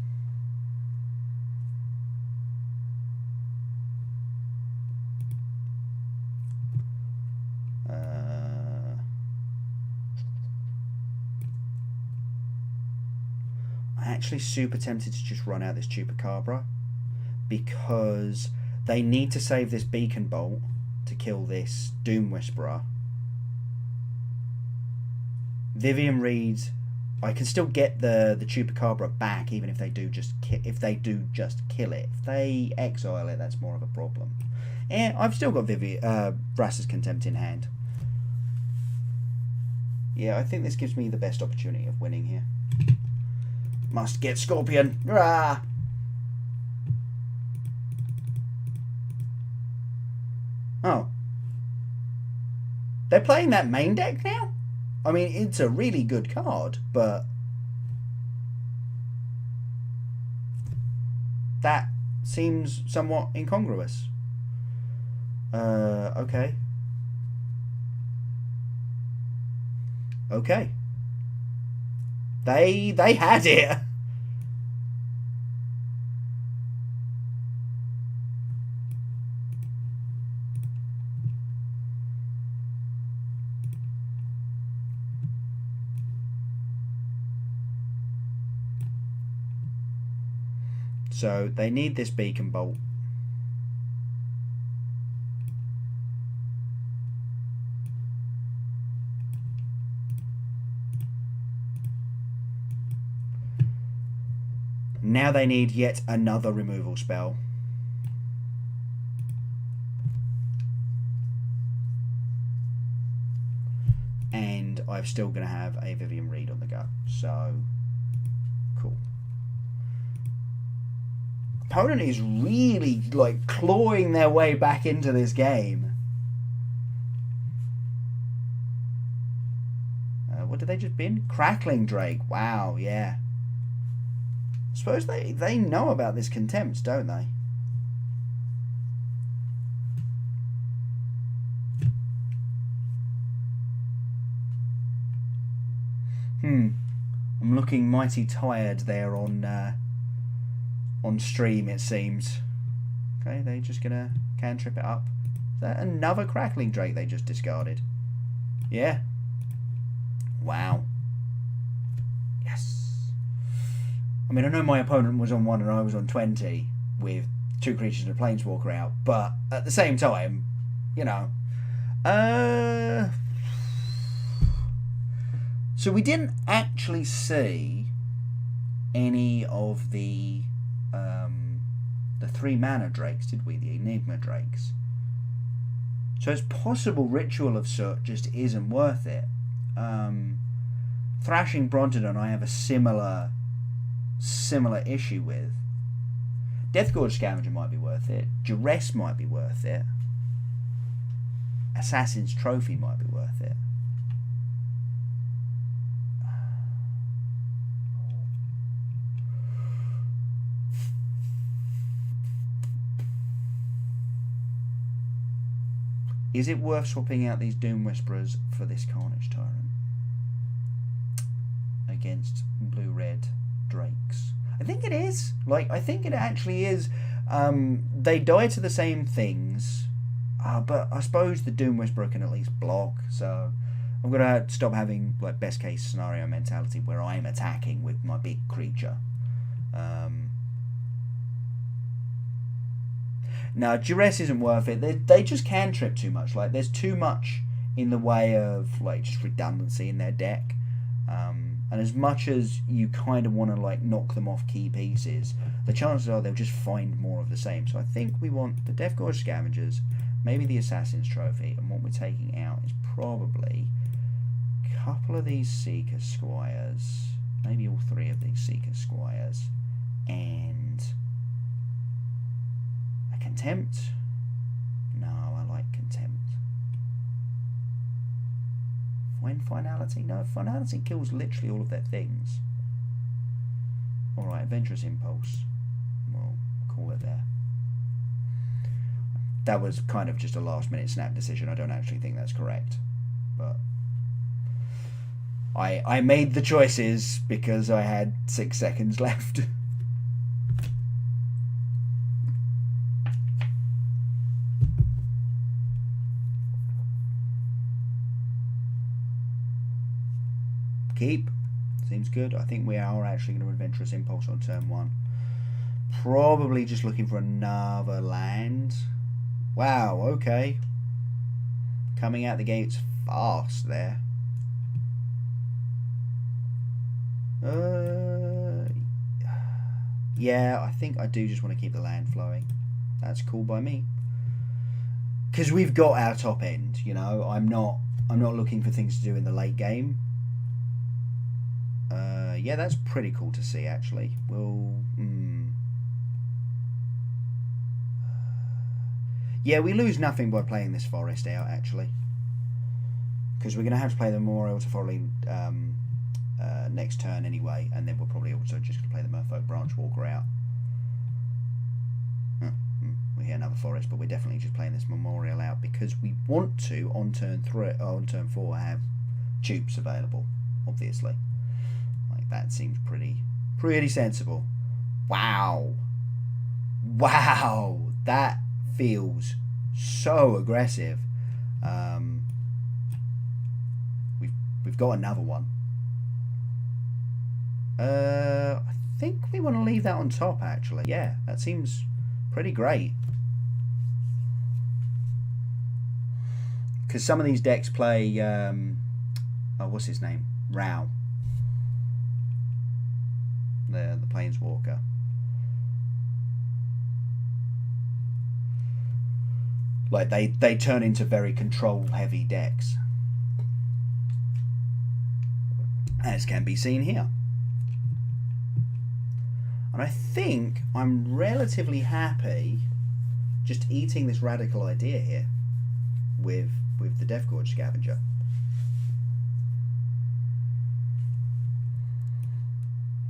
A: I'm actually super tempted to just run out this Chupacabra because they need to save this Beacon Bolt to kill this Doom Whisperer. Vivian Reed, I can still get the Chupacabra back even if they do just kill it. If they exile it, that's more of a problem. Yeah, I've still got Vraska's Contempt in hand. Yeah, I think this gives me the best opportunity of winning here. Must get Scorpion. Hurrah! Oh. They're playing that main deck now? I mean, it's a really good card, but that seems somewhat incongruous. Okay. Okay. They had it. So they need this beacon bolt. Now they need yet another removal spell. And I'm still going to have a Vivian Reed on the go. So, cool. Opponent is really, like, clawing their way back into this game. What did they just bin? Crackling Drake. Wow, yeah. I suppose they know about this contempt, don't they? I'm looking mighty tired there on stream, it seems. Okay, they're just gonna cantrip it up. Is that another Crackling Drake they just discarded? Yeah. Wow. Yes. I mean, I know my opponent was on 1 and I was on 20 with 2 creatures and a Planeswalker out, but at the same time, you know. So we didn't actually see any of the 3 mana drakes, did we? The Enigma drakes. So it's possible Ritual of Soot just isn't worth it. Thrashing Brontodon I have a similar issue with. Deathgorge Scavenger might be worth it. Duress might be worth it. Assassin's Trophy might be worth it. Is it worth swapping out these Doom Whisperers for this Carnage Tyrant against blue-red Drakes? I think it is. Like, I think it actually is. They die to the same things, but I suppose the Doom Whisperer can at least block, so I'm going to stop having, like, best-case scenario mentality where I'm attacking with my big creature. No, Duress isn't worth it. They just cantrip too much. Like, there's too much in the way of, like, just redundancy in their deck. And as much as you kind of want to, like, knock them off key pieces, the chances are they'll just find more of the same. So I think we want the Deathgorge Scavengers, maybe the Assassin's Trophy, and what we're taking out is probably a couple of these Seeker Squires, maybe all 3 of these Seeker Squires, and Contempt? No, I like Contempt. Finality? No, Finality kills literally all of their things. Alright, Adventurous Impulse. We'll call it there. That was kind of just a last minute snap decision. I don't actually think that's correct. But I made the choices because I had 6 seconds left. Keep. Seems good. I think we are actually going to Adventurous Impulse on turn 1. Probably just looking for another land. Wow, okay. Coming out the gates fast there. Yeah, I think I do just want to keep the land flowing. That's cool by me. Because we've got our top end, you know. I'm not looking for things to do in the late game. Yeah, that's pretty cool to see, actually. Yeah, we lose nothing by playing this forest out, actually. Because we're going to have to play the Memorial to Folly next turn anyway, and then we're probably also just going to play the Merfolk Branch Walker out. We hear another forest, but we're definitely just playing this Memorial out because we want to on turn 4 have dupes available. Obviously, like that seems pretty sensible. Wow, that feels so aggressive. We've got another one. I think we want to leave that on top, actually. Yeah, that seems pretty great. Because some of these decks play... what's his name? Rao. The Planeswalker. Like, they turn into very control-heavy decks. As can be seen here. And I think I'm relatively happy just eating this Radical Idea here with the Death Gorge Scavenger.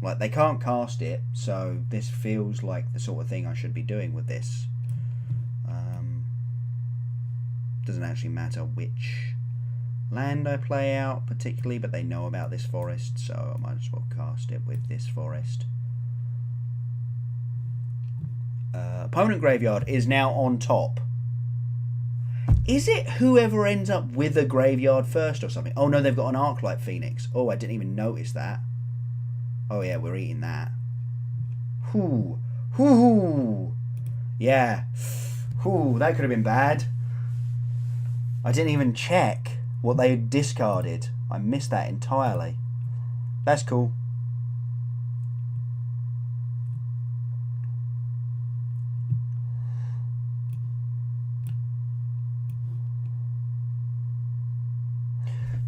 A: Like, they can't cast it, so this feels like the sort of thing I should be doing with this. Doesn't actually matter which land I play out particularly, but they know about this forest, so I might as well cast it with this forest. Opponent graveyard is now on top. Is it whoever ends up with a graveyard first or something? Oh no, they've got an Arclight Phoenix. Oh, I didn't even notice that. Oh yeah, we're eating that. Hoo. Hoo. Yeah. Hoo, that could have been bad. I didn't even check what they had discarded. I missed that entirely. That's cool.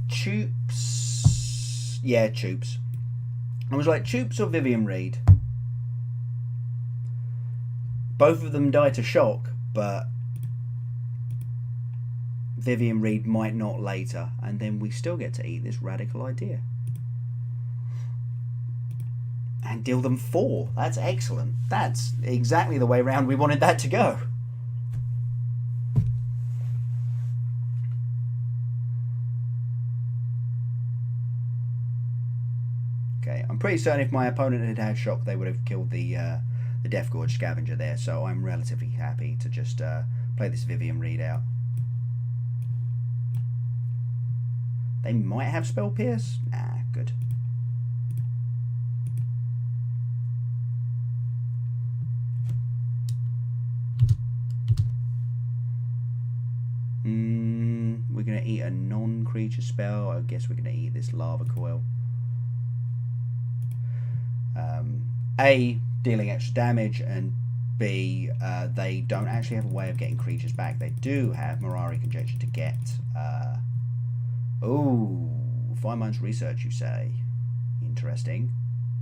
A: Tubes. Yeah, Tubes. I was like, Tubes or Vivian Reed? Both of them die to shock, but Vivian Reed might not later, and then we still get to eat this Radical Idea. And deal them 4. That's excellent. That's exactly the way round we wanted that to go. Okay, I'm pretty certain if my opponent had had shock, they would have killed the Death Gorge Scavenger there, so I'm relatively happy to just play this Vivian Reed out. They might have Spell Pierce? Nah, good. We're going to eat a non-creature spell. I guess we're going to eat this Lava Coil. A, dealing extra damage, and B, they don't actually have a way of getting creatures back. They do have Mirari Conjecture to get... oh, 5 months research, you say? Interesting.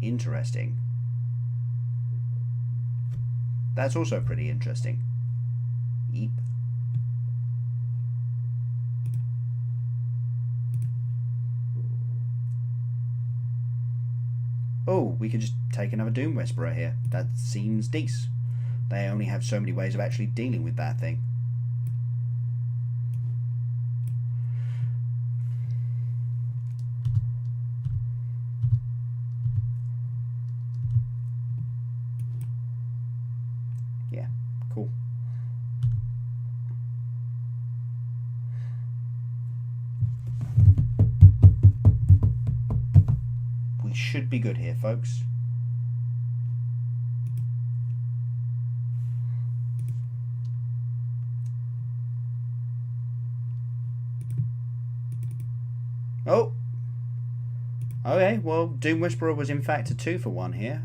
A: Interesting. That's also pretty interesting. Yeep. Oh, we could just take another Doom Whisperer here. That seems decent. They only have so many ways of actually dealing with that thing. Yeah, cool. We should be good here, folks. Oh. Okay, well, Doom Whisperer was in fact a 2-for-1 here.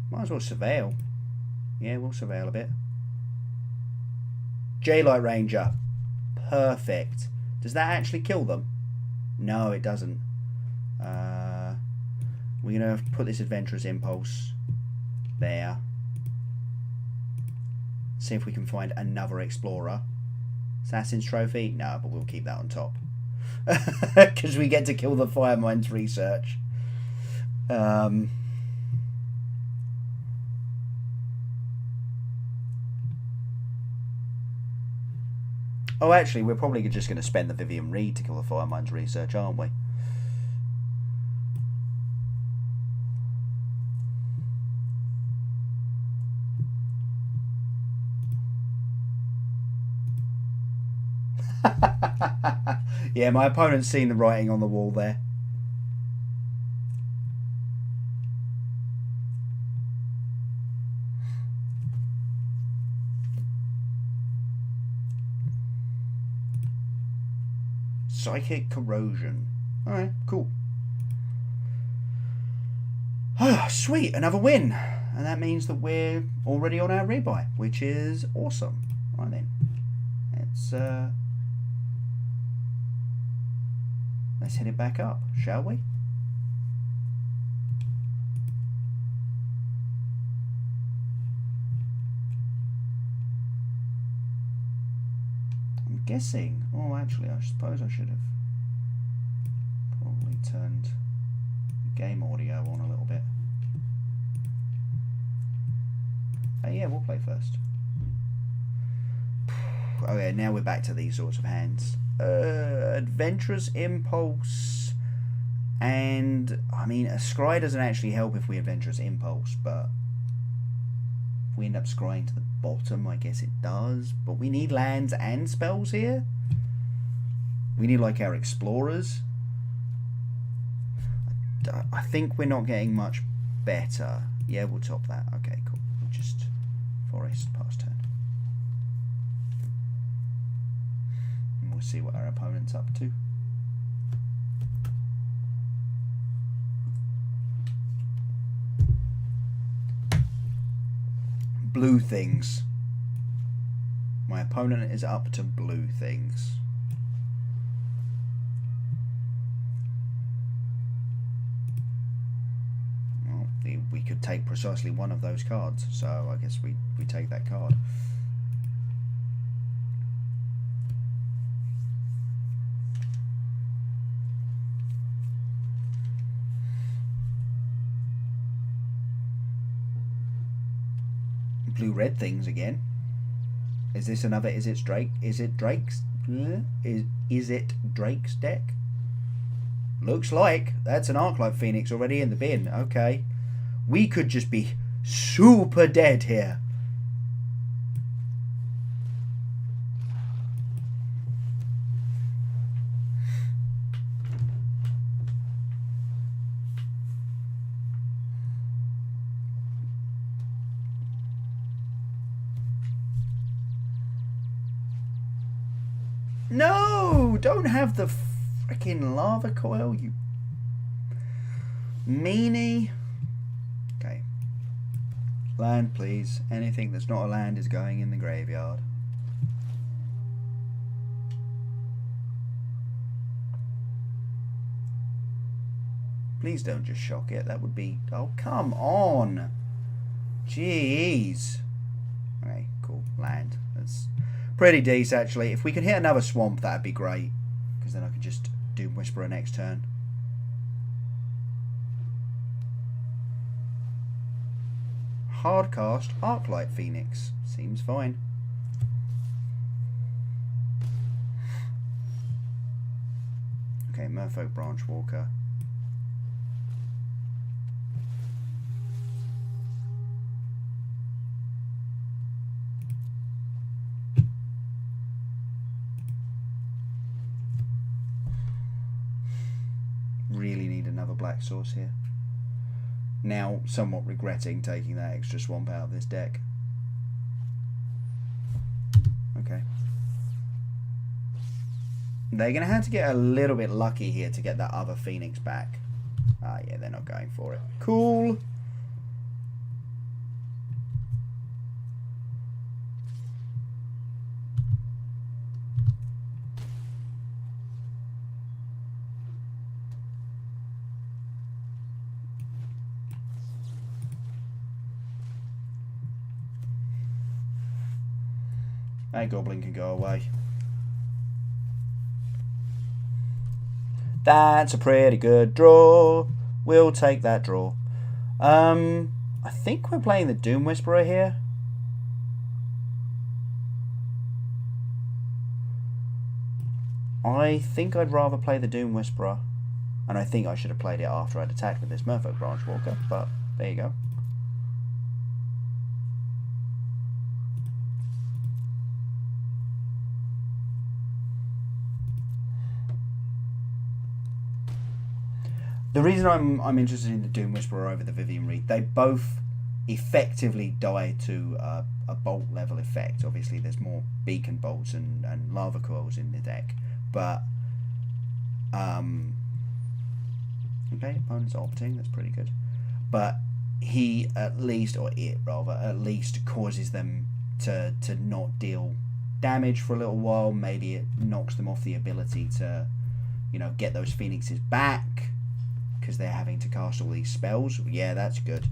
A: Might as well surveil. Yeah, we'll surveil a bit. J-Light Ranger. Perfect. Does that actually kill them? No, it doesn't. We're going to put this Adventurous Impulse there. See if we can find another Explorer. Assassin's Trophy? No, but we'll keep that on top. Because we get to kill the Fire Mines research. Oh, actually, we're probably just going to spend the Vivian Reed to kill the Fire Mines research, aren't we? Yeah, my opponent's seen the writing on the wall there. Psychic Corrosion. Alright, cool. Ah, sweet, another win. And that means that we're already on our rebuy, which is awesome. Right then. Let's hit it back up, shall we? I'm guessing. Oh, actually, I suppose I should have probably turned the game audio on a little bit. Yeah, we'll play first. Oh yeah, now we're back to these sorts of hands. Adventurous Impulse, and I mean, a scry doesn't actually help if we Adventurous Impulse, but if we end up scrying to the bottom, I guess it does. But we need lands and spells here. We need like our explorers. I think we're not getting much better. Yeah, we'll top that. Okay, cool. We'll just forest past turn. We'll see what our opponent's up to. Blue things. My opponent is up to blue things. Well, we could take precisely one of those cards, so I guess we take that card. Blue-red things again. Is this another? Is it Drake? Is it Drake's? Is it Drake's deck? Looks like that's an Arclight Phoenix already in the bin. Okay, we could just be super dead here. No! Don't have the freaking lava coil, you meanie. Okay. Land, please. Anything that's not a land is going in the graveyard. Please don't just shock it. That would be... Oh, come on! Jeez. Okay, cool. Land. That's... pretty decent, actually. If we could hit another swamp, that'd be great. Because then I could just Doom Whisperer next turn. Hardcast Arclight Phoenix. Seems fine. Okay, Merfolk Branchwalker. Really need another black source here. Now, somewhat regretting taking that extra swamp out of this deck. Okay. They're going to have to get a little bit lucky here to get that other Phoenix back. Ah, yeah, they're not going for it. Cool. That goblin can go away. That's a pretty good draw. We'll take that draw. I think we're playing the Doom Whisperer here. I think I'd rather play the Doom Whisperer. And I think I should have played it after I'd attacked with this Merfolk Branchwalker. But there you go. The reason I'm interested in the Doom Whisperer over the Vivian Reed, they both effectively die to a bolt level effect. Obviously, there's more beacon bolts and lava coils in the deck, but okay, opponent's opting. That's pretty good, but he at least, or it rather, at least causes them to not deal damage for a little while. Maybe it knocks them off the ability to, you know, get those phoenixes back, because they're having to cast all these spells. Yeah, that's good.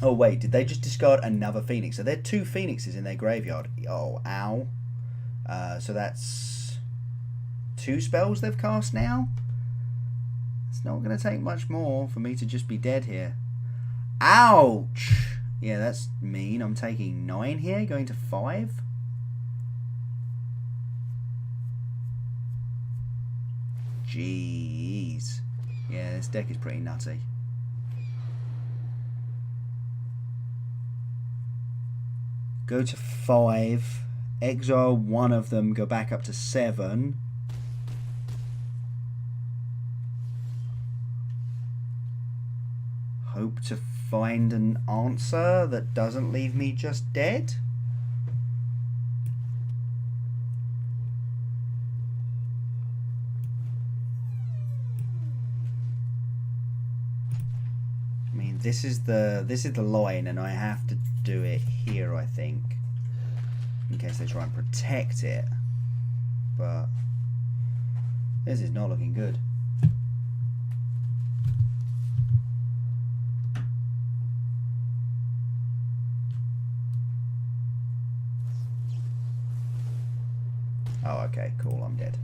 A: Oh wait, did they just discard another phoenix? So there are 2 phoenixes in their graveyard. Oh, ow. So that's 2 spells they've cast now? It's not going to take much more for me to just be dead here. Ouch! Yeah, that's mean. I'm taking 9 here, going to 5. Jeez. Yeah, this deck is pretty nutty. Go to 5. Exile 1 of them. Go back up to 7. Hope to find an answer that doesn't leave me just dead. This is the line, and I have to do it here, I think, in case they try and protect it. But this is not looking good. Oh, okay, cool. I'm dead.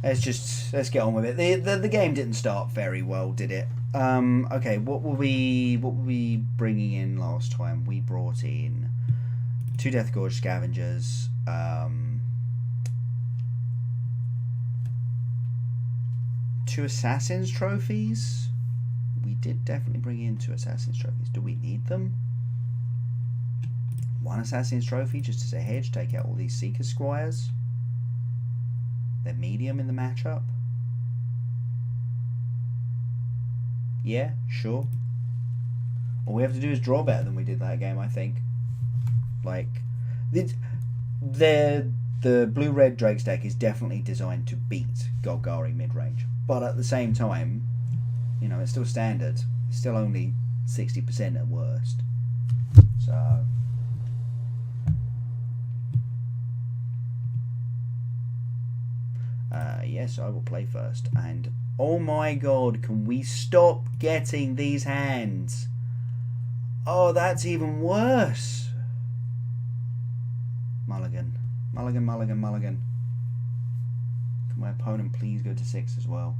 A: Let's get on with it. The game didn't start very well, did it? Okay, what were we bringing in last time? We brought in 2 Death Gorge Scavengers, 2 Assassin's Trophies. We did definitely bring in 2 Assassin's Trophies. Do we need them? 1 Assassin's Trophy just as a hedge, take out all these Seeker Squires. They're medium in the matchup. Yeah, sure. All we have to do is draw better than we did that game, I think. Like, the blue-red Drake's deck is definitely designed to beat Golgari Midrange. But at the same time, you know, it's still standard. It's still only 60% at worst. So... yes, I will play first. And oh my god, can we stop getting these hands? Oh, that's even worse. Mulligan. Mulligan, mulligan, mulligan. Can my opponent please go to 6 as well?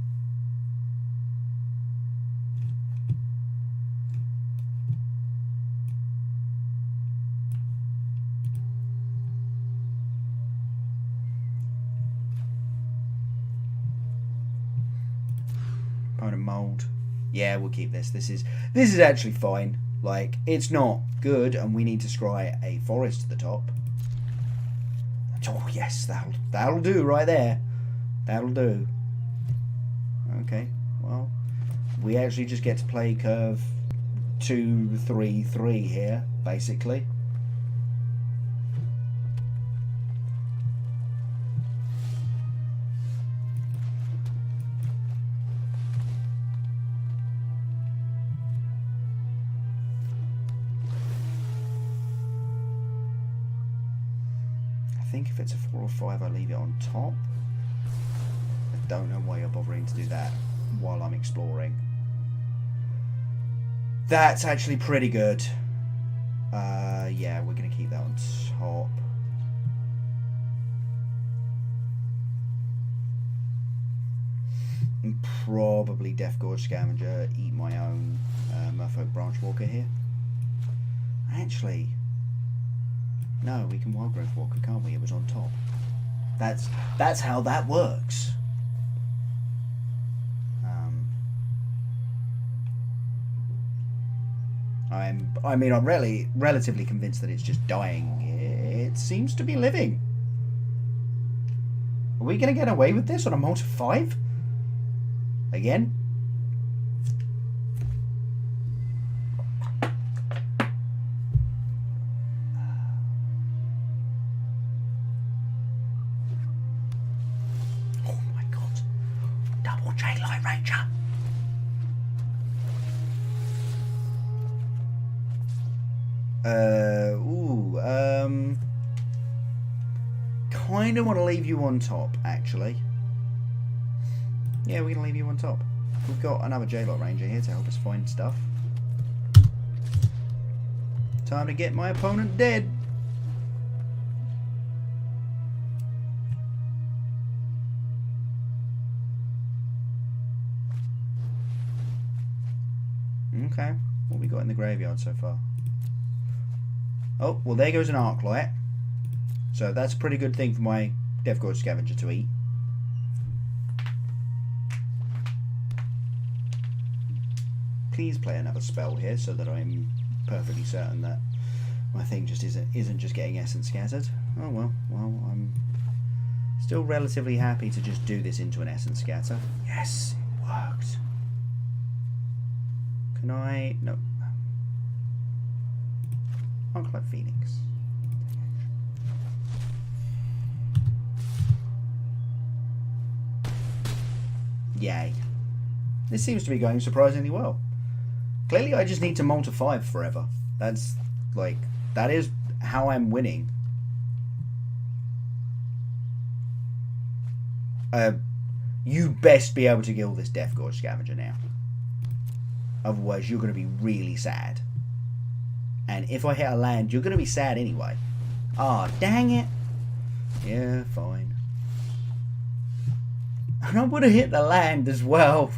A: Opponent mold. Yeah, we'll keep this. This is actually fine. Like, it's not good, and we need to scry a forest to the top. Oh yes, that'll do right there. That'll do. Okay, well, we actually just get to play curve 2-3-3 here, basically. I think if it's a 4 or 5, I leave it on top. I don't know why you're bothering to do that while I'm exploring. That's actually pretty good. Yeah, we're going to keep that on top. And probably Death Gorge Scavenger, eat my own Merfolk Branch Walker here. Actually, no, we can Wild Growth Walker, can't we? It was on top. That's how that works. I'm relatively convinced that it's just dying. It seems to be living. Are we going to get away with this on a multi 5? Again? Oh my god. Double J-Light Ranger. Kind of want to leave you on top, actually. Yeah, we're going to leave you on top. We've got another J-Lot Ranger here to help us find stuff. Time to get my opponent dead. Okay, what we got in the graveyard so far? Oh, well there goes an arc light. So that's a pretty good thing for my Death Gorge Scavenger to eat. Please play another spell here so that I'm perfectly certain that my thing just isn't just getting essence scattered. Oh well, I'm still relatively happy to just do this into an essence scatter. Yes, it worked. Can I? No. Arclight Phoenix. Yay. This seems to be going surprisingly well. Clearly I just need to multi 5 forever. That's like, that is how I'm winning. You best be able to kill this Death Gorge Scavenger now. Otherwise you're going to be really sad. And if I hit a land, you're going to be sad anyway. Ah, dang it. Yeah, fine. And I would have hit the land as well.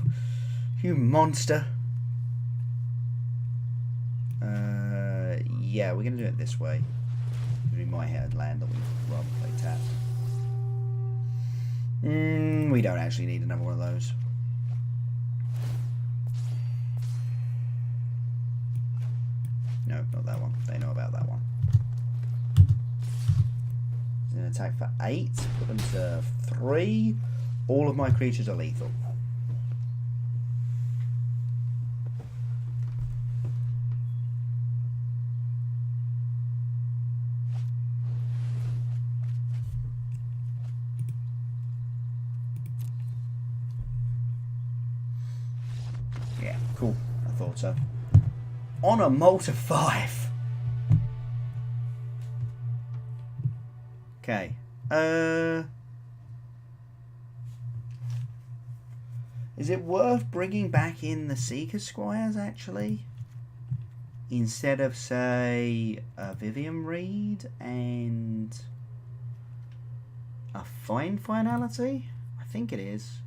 A: You monster. Yeah, we're going to do it this way. We might hit a land that we'd rather play tap. We don't actually need another one of those. No, not that one. They know about that one. He's going to attack for 8. Put them to 3. All of my creatures are lethal. Yeah, cool. I thought so. On a multi 5. Okay. Is it worth bringing back in the Seeker Squires, actually? Instead of, say, a Vivian Reed and a Fine Finality? I think it is.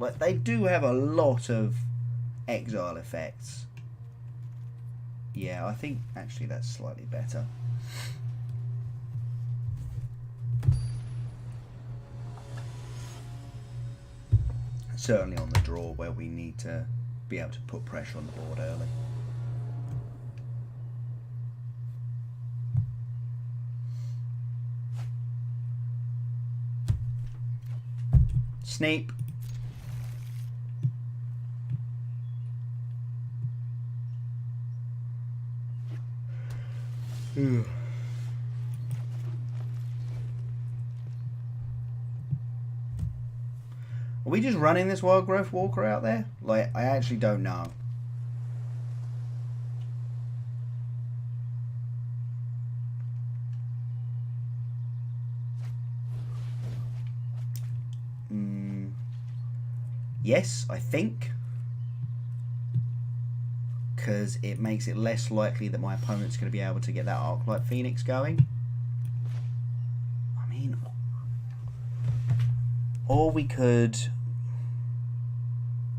A: Like, they do have a lot of exile effects. Yeah, I think, actually, that's slightly better. Certainly on the draw where we need to be able to put pressure on the board early. Sneak. Are we just running this Wild Growth Walker out there? Like, I actually don't know. Yes, I think. Because it makes it less likely that my opponent's going to be able to get that Arclight Phoenix going. I mean, or we could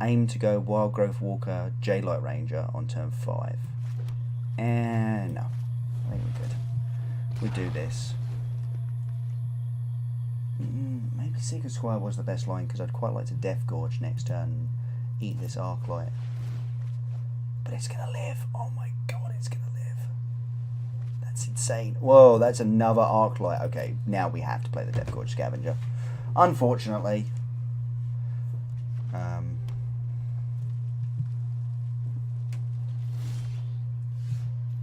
A: aim to go Wild Growth Walker, J-Light Ranger on turn 5. And no, I think we're good. We do this. Maybe Secret Squire was the best line because I'd quite like to Death Gorge next turn and eat this Arclight. But it's gonna live. Oh my god, it's gonna live. That's insane. Whoa, that's another Arclight. Okay, now we have to play the Death Gorge Scavenger. Unfortunately.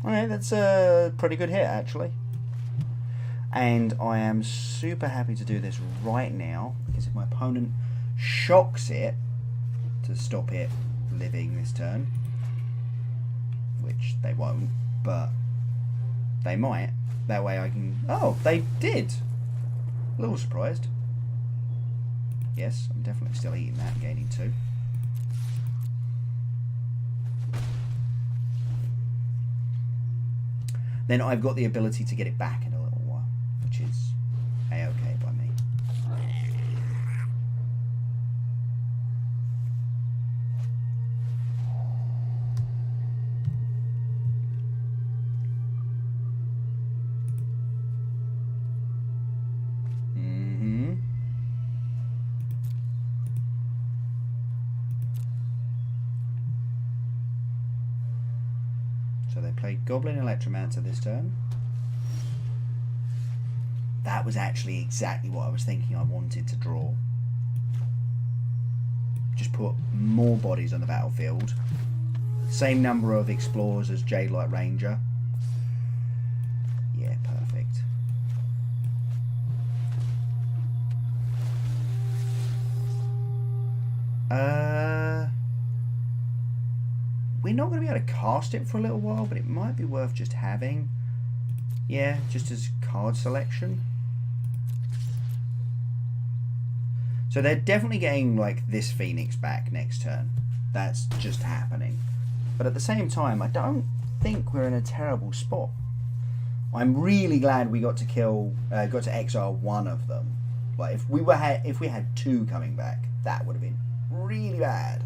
A: Alright, that's a pretty good hit actually. And I am super happy to do this right now, because if my opponent shocks it to stop it living this turn, which they won't, but they might, that way I can... Oh, they did! A little surprised. Yes, I'm definitely still eating that, gaining 2. Then I've got the ability to get it back in a little while, which is a-okay by me. So they played Goblin Electromancer this turn. That was actually exactly what I was thinking I wanted to draw. Just put more bodies on the battlefield. Same number of Explorers as J-Light Ranger. Yeah, perfect. We're not going to be able to cast it for a little while, but it might be worth just having. Yeah, just as card selection. So they're definitely getting like this Phoenix back next turn. That's just happening. But at the same time, I don't think we're in a terrible spot. I'm really glad we got to kill, got to exile one of them. Like if we had 2 coming back, that would have been really bad.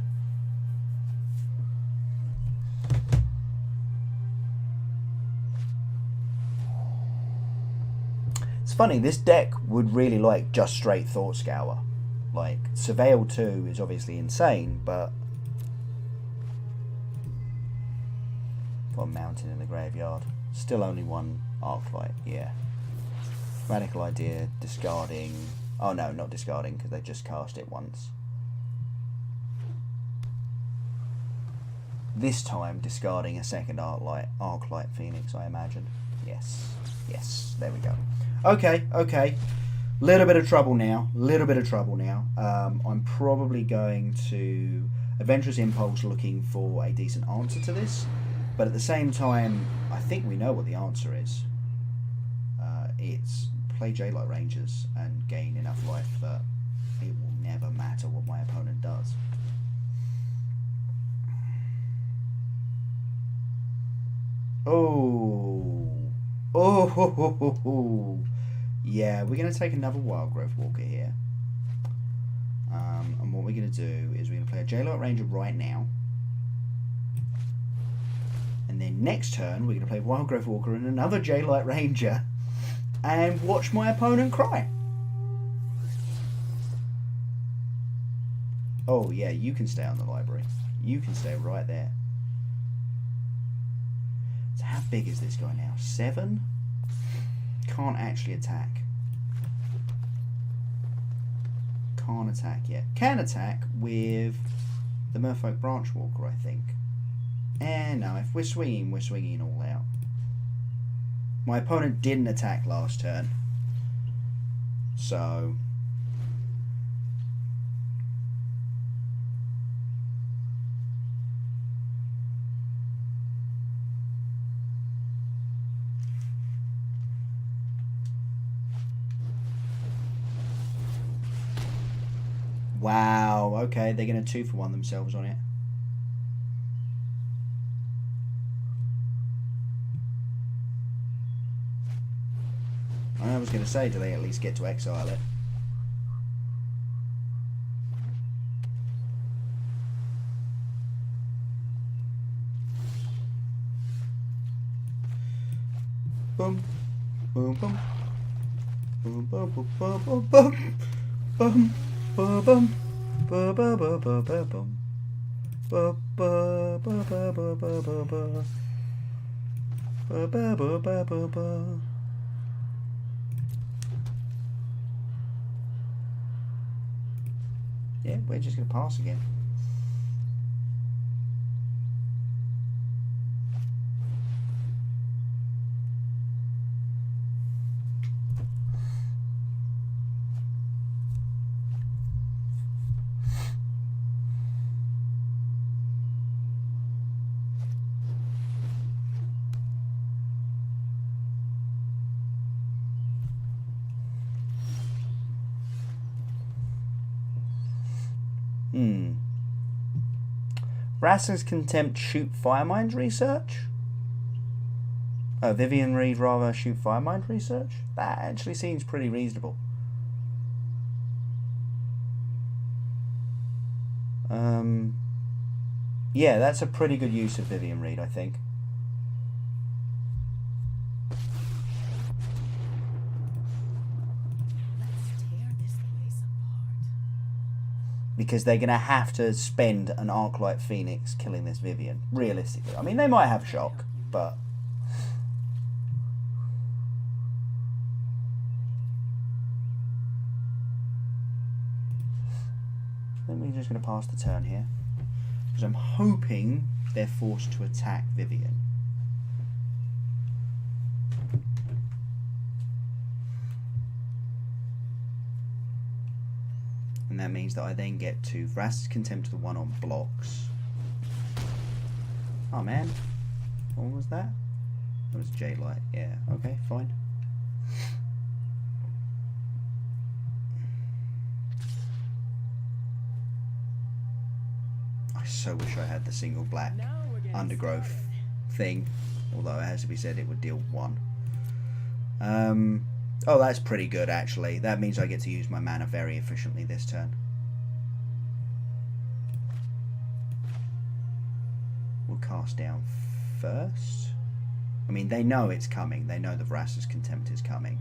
A: It's funny, this deck would really like just straight Thought Scour. Like, Surveil 2 is obviously insane, but... Got a mountain in the graveyard. Still only 1 Arclight, yeah. Radical Idea, discarding... Oh no, not discarding, because they just cast it once. This time, discarding a second Arclight Phoenix, I imagine. Yes, yes, there we go. Okay, okay. Little bit of trouble now. I'm probably going to Adventurous Impulse looking for a decent answer to this. But at the same time, I think we know what the answer is. It's play J-Light Rangers and gain enough life that it will never matter what my opponent does. Oh. Oh. Yeah, we're going to take another Wild Growth Walker here. And what we're going to do is we're going to play a J-Light Ranger right now. And then next turn, we're going to play Wild Growth Walker and another J-Light Ranger. And watch my opponent cry. Oh, yeah, you can stay on the library. You can stay right there. So how big is this guy now? 7? Can't actually attack. Can't attack yet. Can attack with the Merfolk Branchwalker, I think. And no, if we're swinging all out. My opponent didn't attack last turn. So... Wow, okay, they're going to 2-for-1 themselves on it. I was going to say, do they at least get to exile it? boom, boom, boom, boom, boom, boom, boom, boom, boom, boom, boom, boom, boom, boom, boom, boom, boom. Ba ba ba ba ba ba ba ba. Ba ba ba ba ba ba. Yeah, we're just gonna pass again. Rass's Contempt shoot Firemind research? Oh, Vivian Reed rather shoot Firemind research? That actually seems pretty reasonable. Yeah, that's a pretty good use of Vivian Reed, I think. Because they're going to have to spend an Arclight Phoenix killing this Vivian, realistically. I mean, they might have shock, but... I think we're just going to pass the turn here. Because I'm hoping they're forced to attack Vivian. And that means that I then get to Vrasta's Contempt to the one on blocks. Oh man, what was that? That was J-Light, yeah, okay, fine. I so wish I had the single black undergrowth thing, although it has to be said it would deal 1. Oh, that's pretty good, actually. That means I get to use my mana very efficiently this turn. We'll cast down first. I mean, they know it's coming. They know the Vrasta's Contempt is coming.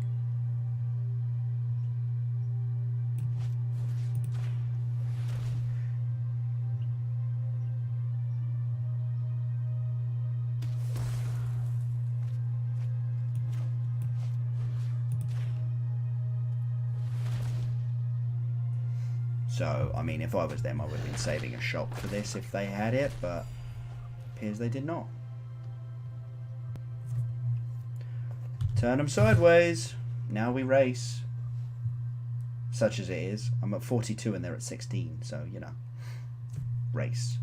A: So, I mean, if I was them, I would have been saving a shock for this if they had it, but it appears they did not. Turn them sideways. Now we race. Such as it is. I'm at 42 and they're at 16, so, you know. Race.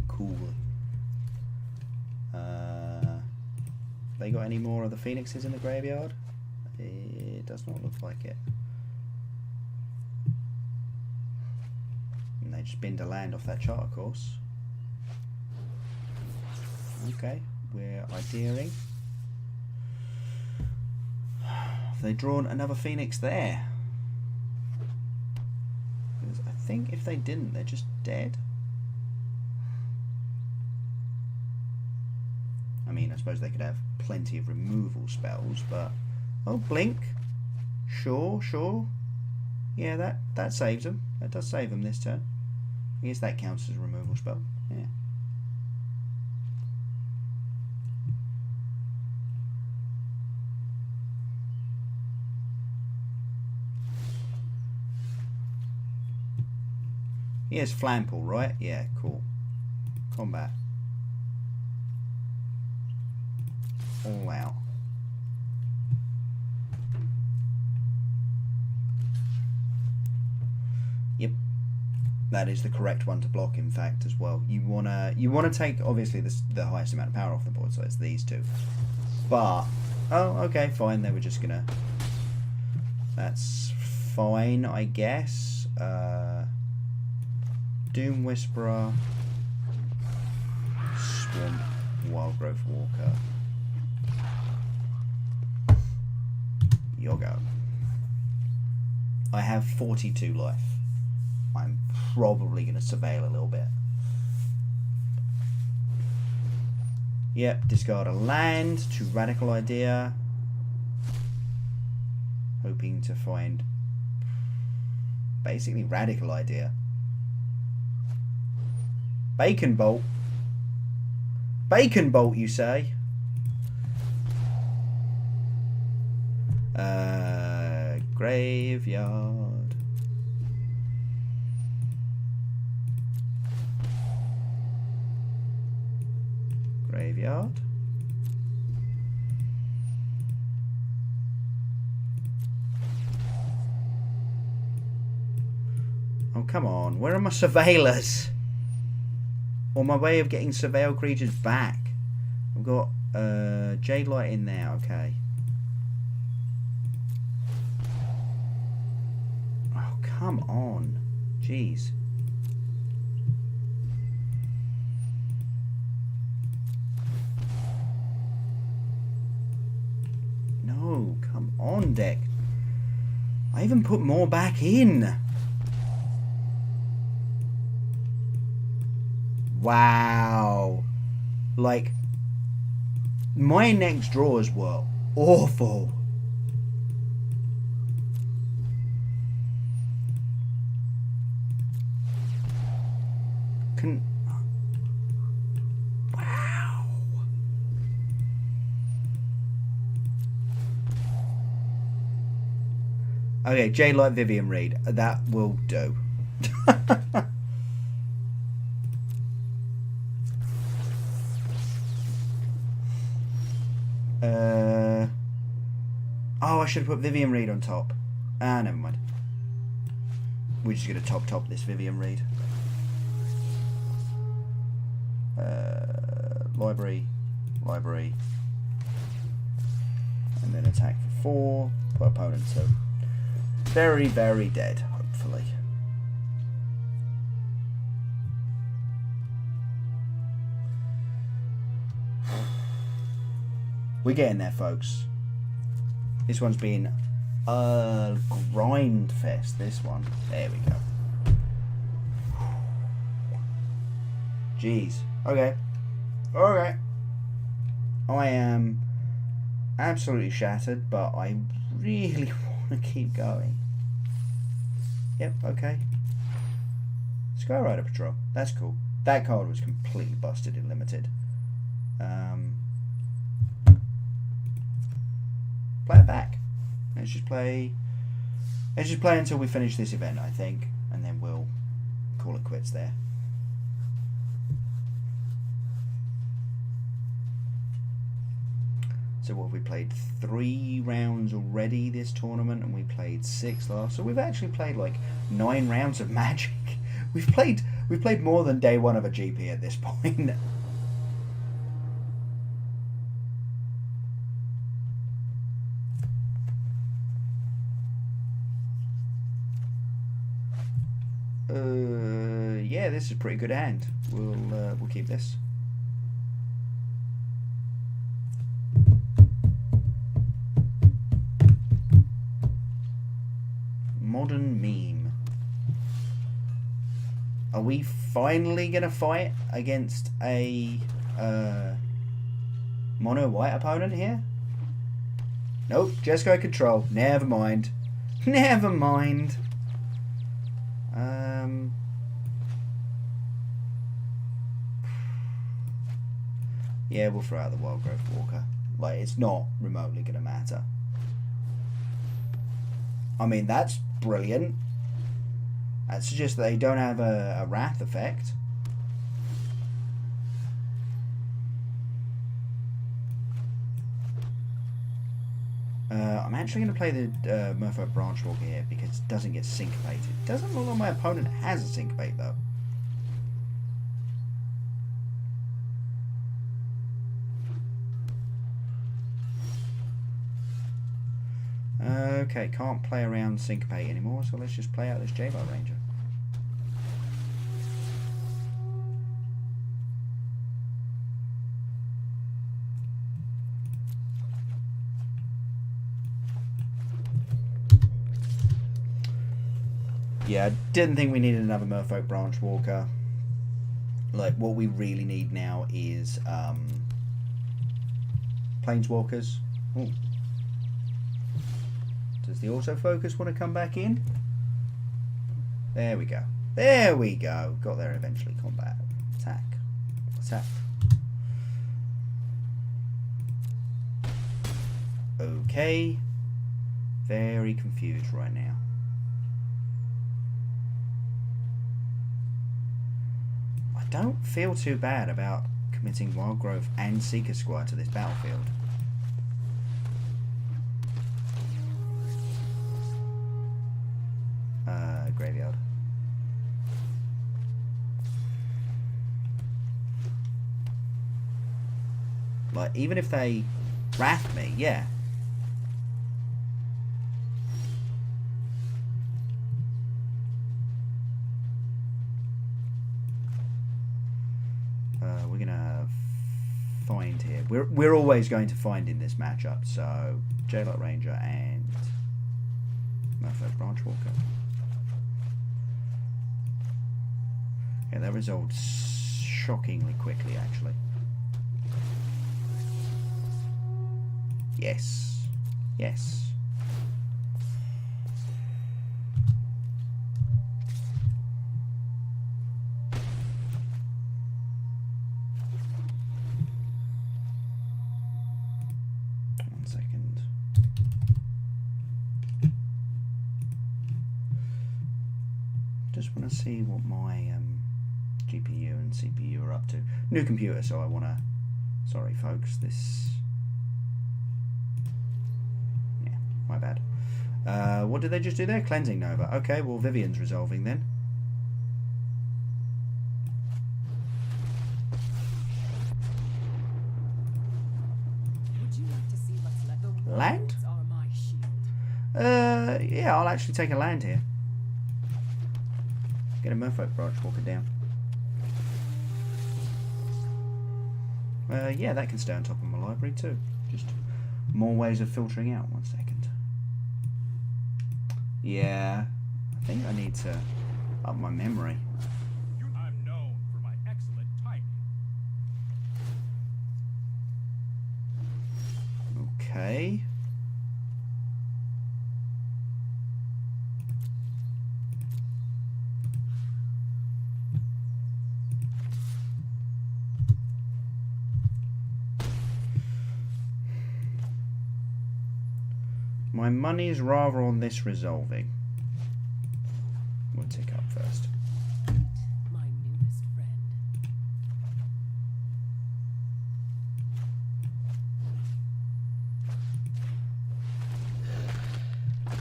A: Cool. They got any more of the Phoenixes in the graveyard? It does not look like it. And they just binned a land off that charter course. Okay, we're ideering. Have they drawn another Phoenix there? Because I think if they didn't, they're just dead. I mean, I suppose they could have plenty of removal spells, but... Oh, blink. Sure, sure. Yeah, that saves them. That does save them this turn. I guess that counts as a removal spell. Yeah. Here's Flample, right? Yeah, cool. Combat. All out. Yep, that is the correct one to block. In fact, as well, you wanna take obviously the highest amount of power off the board, so it's these two. But oh, okay, fine. They were just gonna. That's fine, I guess. Doom Whisperer, Swamp, Wildgrowth Walker. Yogo. I have 42 life. I'm probably going to surveil a little bit. Yep, discard a land to Radical Idea. Hoping to find basically Radical Idea. Bacon Bolt. Bacon Bolt, you say? Graveyard. Graveyard. Oh, come on. Where are my surveillors? Or my way of getting surveil creatures back? I've got Jade Light in there. Okay. Oh, come on. Jeez. No, come on, deck. I even put more back in. Wow. Like, my next draws were awful. Wow. Okay, J Light Vivian Reed. That will do. Oh, I should have put Vivian Reed on top. Ah, never mind. We're just going to top this Vivian Reed. Library. And then attack for 4. Put opponent to very, very dead, hopefully. We're getting there, folks. This one's been a grind fest, this one. There we go. Jeez. Okay. Okay. I am absolutely shattered, but I really want to keep going. Yep, okay. Sky Rider Patrol. That's cool. That card was completely busted in Limited. Play it back. Let's just play until we finish this event, I think, and then we'll call it quits there. So what, we played 3 rounds already this tournament, and we played 6 last. So we've actually played like 9 rounds of Magic. We've played more than day 1 of a GP at this point. Yeah, this is a pretty good hand. We'll keep this. Modern meme. Are we finally gonna fight against a mono white opponent here? Nope, Jesco control. Never mind. Never mind. Yeah, we'll throw out the Wild Growth Walker. Like, it's not remotely going to matter. I mean, that's brilliant. That suggests that they don't have a Wrath effect. I'm actually going to play the Merfolk Branch Walker here because it doesn't get syncopated. It doesn't look like my opponent has a syncopate though. Okay, can't play around syncopate anymore, so let's just play out this J-Bar Ranger. Yeah, I didn't think we needed another Merfolk Branch Walker. Like, what we really need now is Planeswalkers. Ooh. Does the autofocus want to come back in? There we go. There we go. Got there eventually. Combat. Attack. Attack. Okay. Very confused right now. I don't feel too bad about committing Wildgrowth and Seeker Squire to this battlefield. Graveyard. Like, even if they wrath me, yeah. We're gonna find here. We're always going to find in this matchup. So Jailot Ranger and Merfolk Branchwalker. Yeah, that resolved shockingly quickly, actually. Yes. Yes. One second. Just want to see what my GPU and CPU are up to. New computer, so I want to... Sorry, folks, this... Yeah, my bad. What did they just do there? Cleansing Nova. Okay, well, Vivian's resolving then.
B: Would you like to see what's left? The
A: Land?
B: worlds are my shield.
A: Yeah, I'll actually take a land here. Get a Merfolk Branchwalker down. Yeah, that can stay on top of my library too. Just more ways of filtering out. 1 second. Yeah, I think I need to up my memory.
C: I'm known for my excellent timing.
A: Okay. My money's rather on this resolving. We'll tick up first.
B: My newest friend.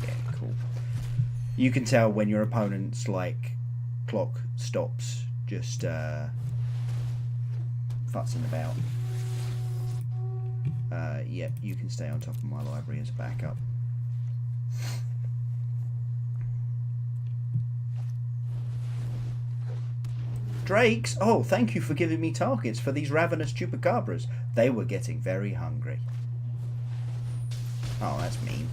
A: Yeah, cool. You can tell when your opponent's like clock stops just futzing about. Yep, you can stay on top of my library as a backup. Drakes? Oh, thank you for giving me targets for these ravenous chupacabras. They were getting very hungry. Oh, that's mean.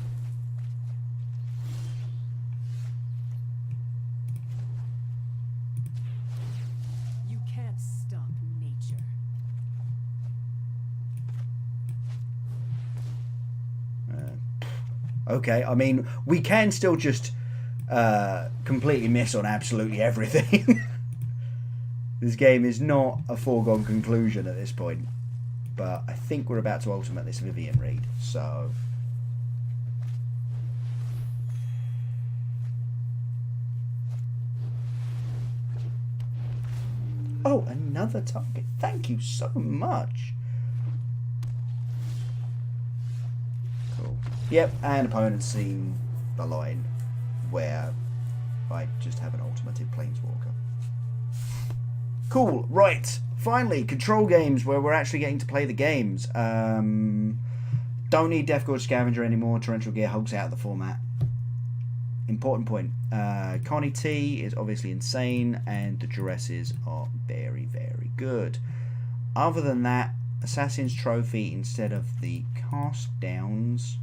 B: You can't stop nature.
A: Okay, I mean, we can still just completely miss on absolutely everything. This game is not a foregone conclusion at this point, but I think we're about to ultimate this Vivian read, so... Oh, another target. Thank you so much. Cool. Yep, and opponents seen the line where I just have an ultimated Planeswalker. Cool, right. Finally, control games where we're actually getting to play the games. Don't need Death Gorge Scavenger anymore. Torrential Gear hulks out of the format. Important point. Carney T is obviously insane, and the Duresses are very, very good. Other than that, Assassin's Trophy instead of the cast downs.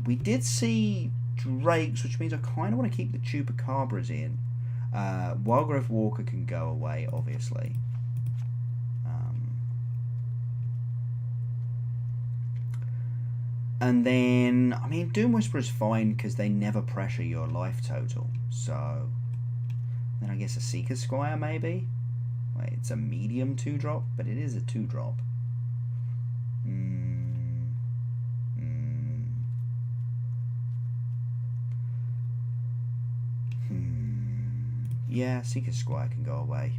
A: We did see Drakes, which means I kind of want to keep the Chupacabras in. Wildgrowth Walker can go away, obviously. And then, I mean, Doom Whisperer is fine because they never pressure your life total. So, then I guess a Seeker Squire maybe? Wait, it's a medium 2-drop, but it is a 2-drop. Yeah, Seeker Squire can go away.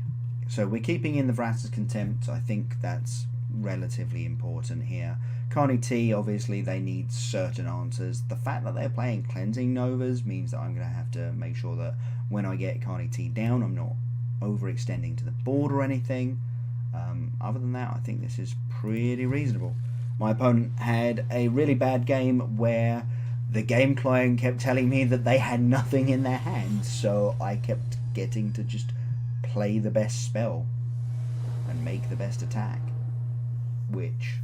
A: So we're keeping in the Vratta's Contempt. I think that's relatively important here. Carney T, obviously, they need certain answers. The fact that they're playing Cleansing Novas means that I'm going to have to make sure that when I get Carney T down, I'm not overextending to the board or anything. Other than that, I think this is pretty reasonable. My opponent had a really bad game where the game client kept telling me that they had nothing in their hands, so I kept getting to just play the best spell and make the best attack, which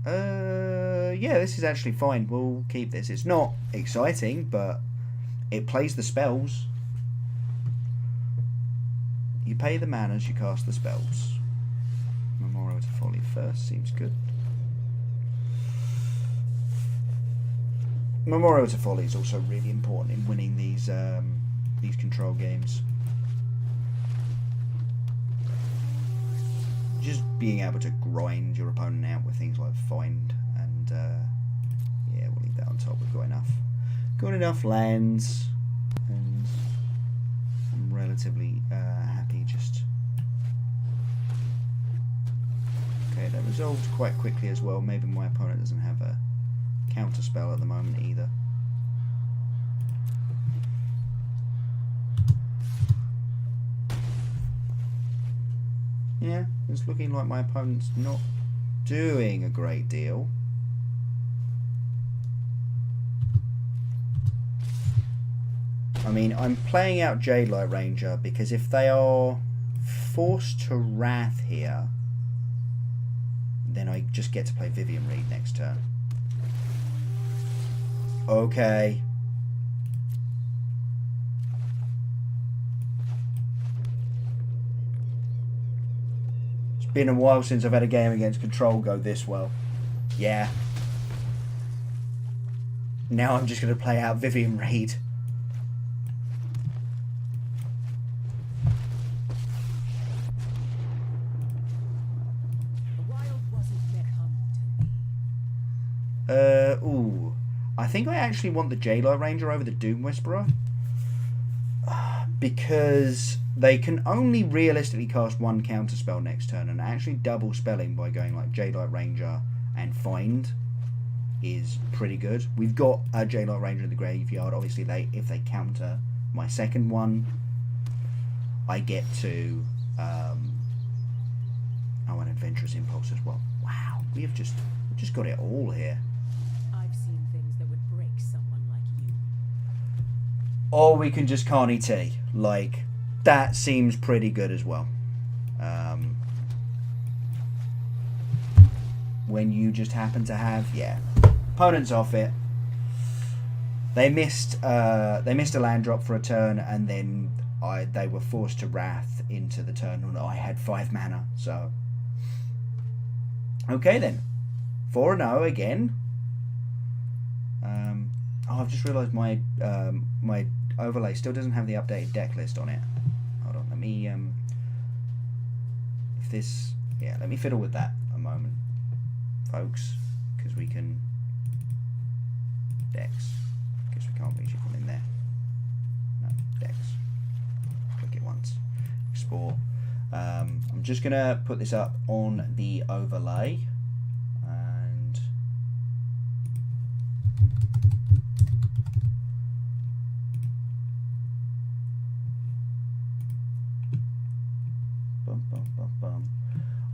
A: yeah, this is actually fine. We'll keep this. It's not exciting, but it plays the spells. You pay the manas, you cast the spells. Memorial to Folly first seems good. Memorial to Folly is also really important in winning these control games. Just being able to grind your opponent out with things like Find and yeah, we'll leave that on top. We've got enough lands, and I'm relatively happy. Just okay. That resolved quite quickly as well. Maybe my opponent doesn't have a counter spell at the moment either. Yeah, it's looking like my opponent's not doing a great deal. I mean, I'm playing out Jadelight Ranger because if they are forced to Wrath here, then I just get to play Vivian Reed next turn. Okay. It's been a while since I've had a game against Control go this well. Yeah. Now I'm just going to play out Vivian Reed.
B: The wild wasn't met hum to me.
A: Ooh. I think I actually want the Jadelight Ranger over the Doom Whisperer. Because they can only realistically cast one counter spell next turn, and actually double spelling by going like Jadelight Ranger and Find is pretty good. We've got a Jadelight Ranger in the graveyard. Obviously, if they counter my second one, I get to an Adventurous Impulse as well. Wow, we've just got it all here.
B: I've seen things that would break someone like you.
A: Or we can just Carney T. Like, that seems pretty good as well. When you just happen to have, yeah, opponent's off it. They missed a land drop for a turn, and then they were forced to Wrath into the turn when I had 5 mana. So, okay then, 4-0 again. I've just realised my my overlay still doesn't have the updated deck list on it. Hold on, let me let me fiddle with that a moment, folks, because we can decks. Guess we can't reach it from in there. No, decks. Click it once. Export. I'm just gonna put this up on the overlay.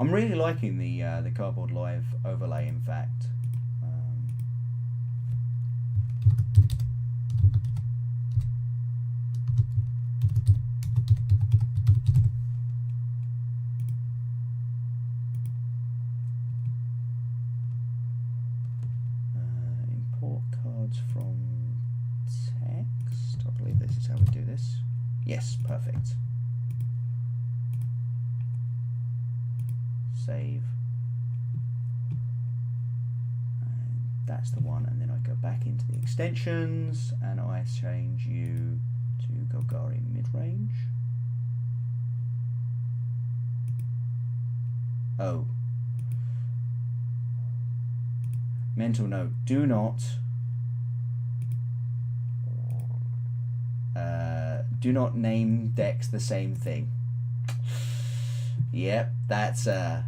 A: I'm really liking the Cardboard Live overlay, in fact. Import cards from text. I believe this is how we do this. Yes, perfect. save. And that's the one, and then I go back into the extensions and I change you to Golgari Midrange. Oh. Mental note, do not name decks the same thing. Yep, that's a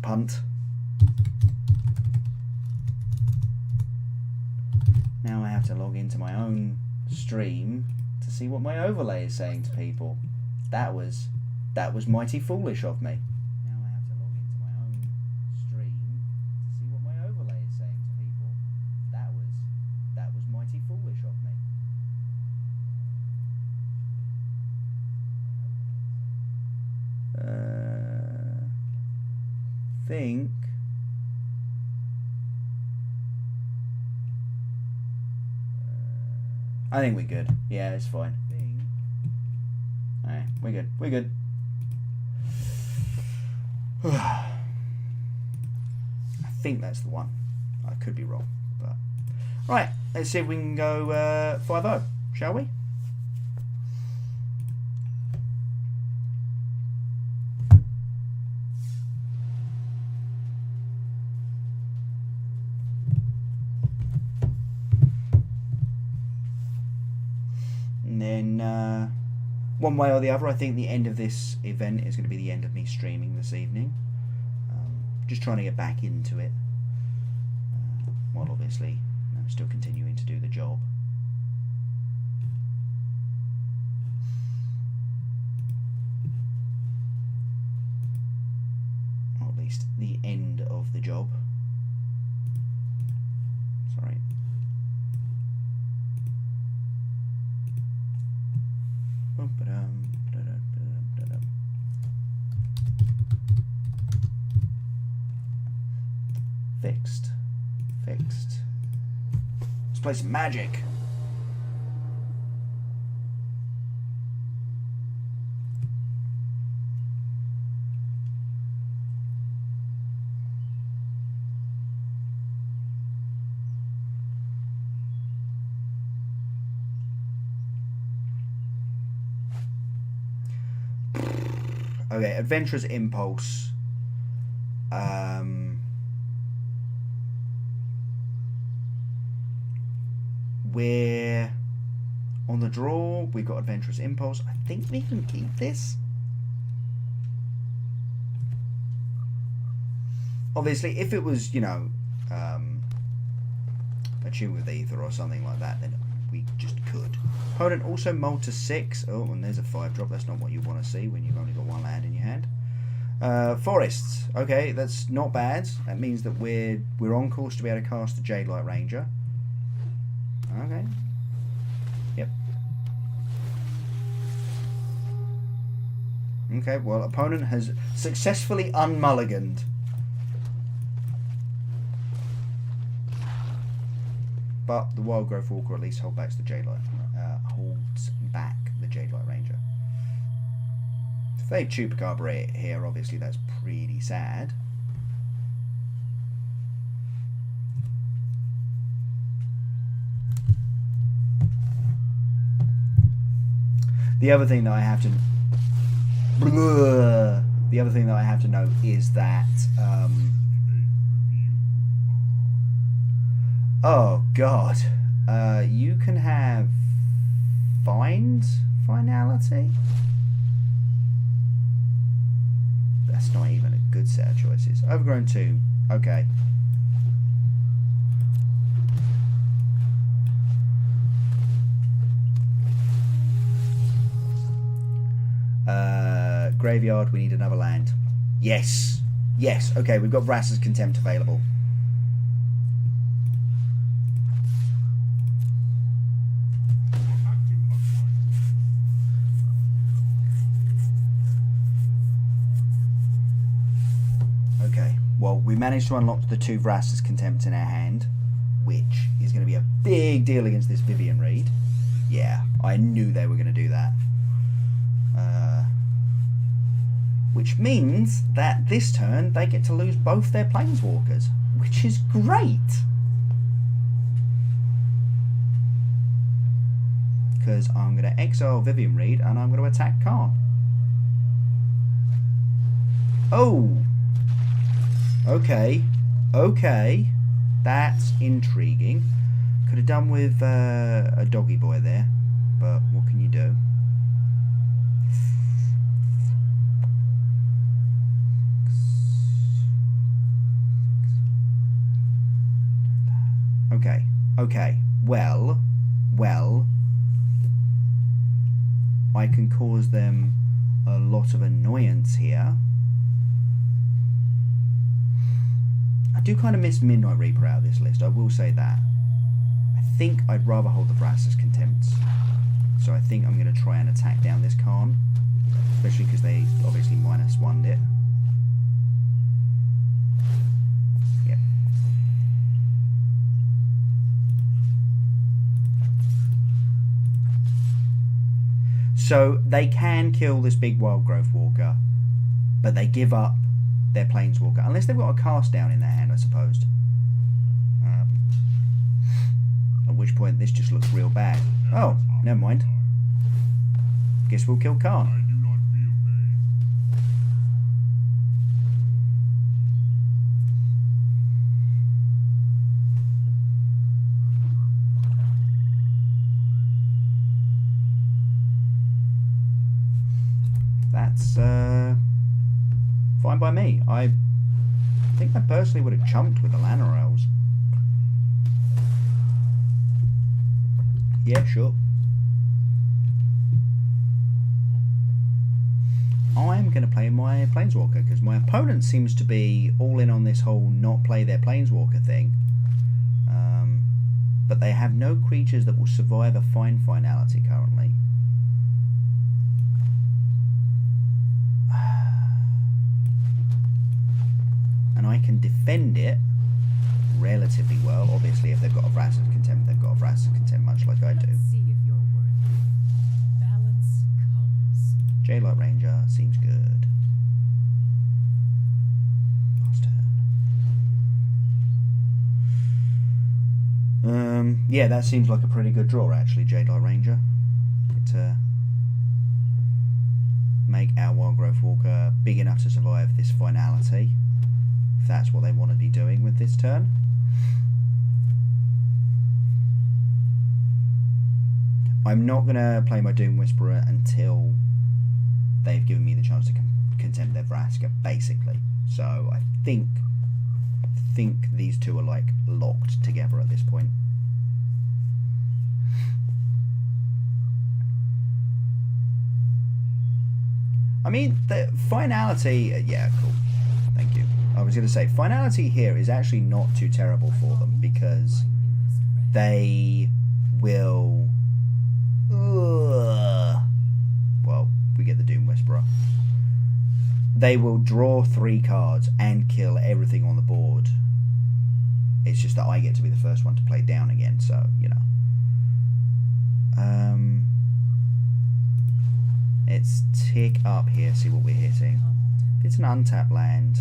A: punt. Now I have to log into my own stream to see what my overlay is saying to people. That was mighty foolish of me. Now I have to log into my own stream to see what my overlay is saying to people. That was mighty foolish of me. Think I think we're good. Yeah, it's fine. Alright, we're good. We're good. I think that's the one. I could be wrong, but right. Let's see if we can go 5-0, shall we? And then one way or the other, I think the end of this event is going to be the end of me streaming this evening. Just trying to get back into it, while obviously still continuing to do the job. Or at least the end of the job. Sorry. Fixed. Let's play some magic. Okay, Adventurous Impulse. We're on the draw. We've got Adventurous Impulse. I think we can keep this. Obviously, if it was, you know, a tune with Ether or something like that, then we just could. Opponent also mulled to 6. Oh, and there's a 5-drop. That's not what you want to see when you've only got one land in your hand. Forests. Okay, that's not bad. That means that we're on course to be able to cast the Jade Light Ranger. Okay. Yep. Okay, well, opponent has successfully unmulliganed. But the Wild Growth Walker at least holds back the Jade Light Ranger. If they Chupacabra here, obviously that's pretty sad. The other thing that I have to note is that oh god, you can have finality. That's not even a good set of choices. Overgrown Tomb. Okay. Graveyard, we need another land. Yes. Yes. Okay, we've got Vrasa's Contempt available. Okay, well, we managed to unlock the 2 Vrasa's Contempt in our hand, which is going to be a big deal against this Vivian Reed. Yeah, I knew they were going to do that. which means that this turn they get to lose both their planeswalkers, which is great. Because I'm going to exile Vivian Reed and I'm going to attack Khan. Oh! Okay. Okay. That's intriguing. Could have done with a doggy boy there, but what can you do? Okay. Okay. Well. I can cause them a lot of annoyance here. I do kind of miss Midnight Reaper out of this list, I will say that. I think I'd rather hold the Vraska's Contempt. So I think I'm going to try and attack down this Khan. Especially because they obviously -1'd it. Yep. So they can kill this big Wild Growth Walker, but they give up their Planeswalker. Unless they've got a cast down in their hand, I suppose. At which point this just looks real bad. Oh, never mind. Guess we'll kill Khan.
C: I do not feel pain.
A: That's fine by me. I think I personally would have chumped with the Llanowar Elves. Yeah, sure. I'm going to play my Planeswalker because my opponent seems to be all in on this whole not play their Planeswalker thing. But they have no creatures that will survive a finality currently. And I can defend it relatively well. Obviously, if they've got a Vraska's Contempt, they've got a Vraska's Contempt, much like I do.
B: Let's see if you're worthy. Balance comes.
A: Jadelight Ranger seems good. Last turn. Yeah, that seems like a pretty good draw, actually, Jadelight Ranger. To make our Wild Growth Walker big enough to survive this finality. If that's what they want to be doing with this turn. I'm not going to play my Doom Whisperer until they've given me the chance to contempt their Vraska, basically. So I think these two are like locked together at this point. I mean, the finality, yeah, cool. Thank you. I was going to say, finality here is actually not too terrible for them because they will... well, we get the Doom Whisperer. They will draw 3 cards and kill everything on the board. It's just that I get to be the first one to play down again, so, you know. Let's tick up here, see what we're hitting. If it's an untapped land...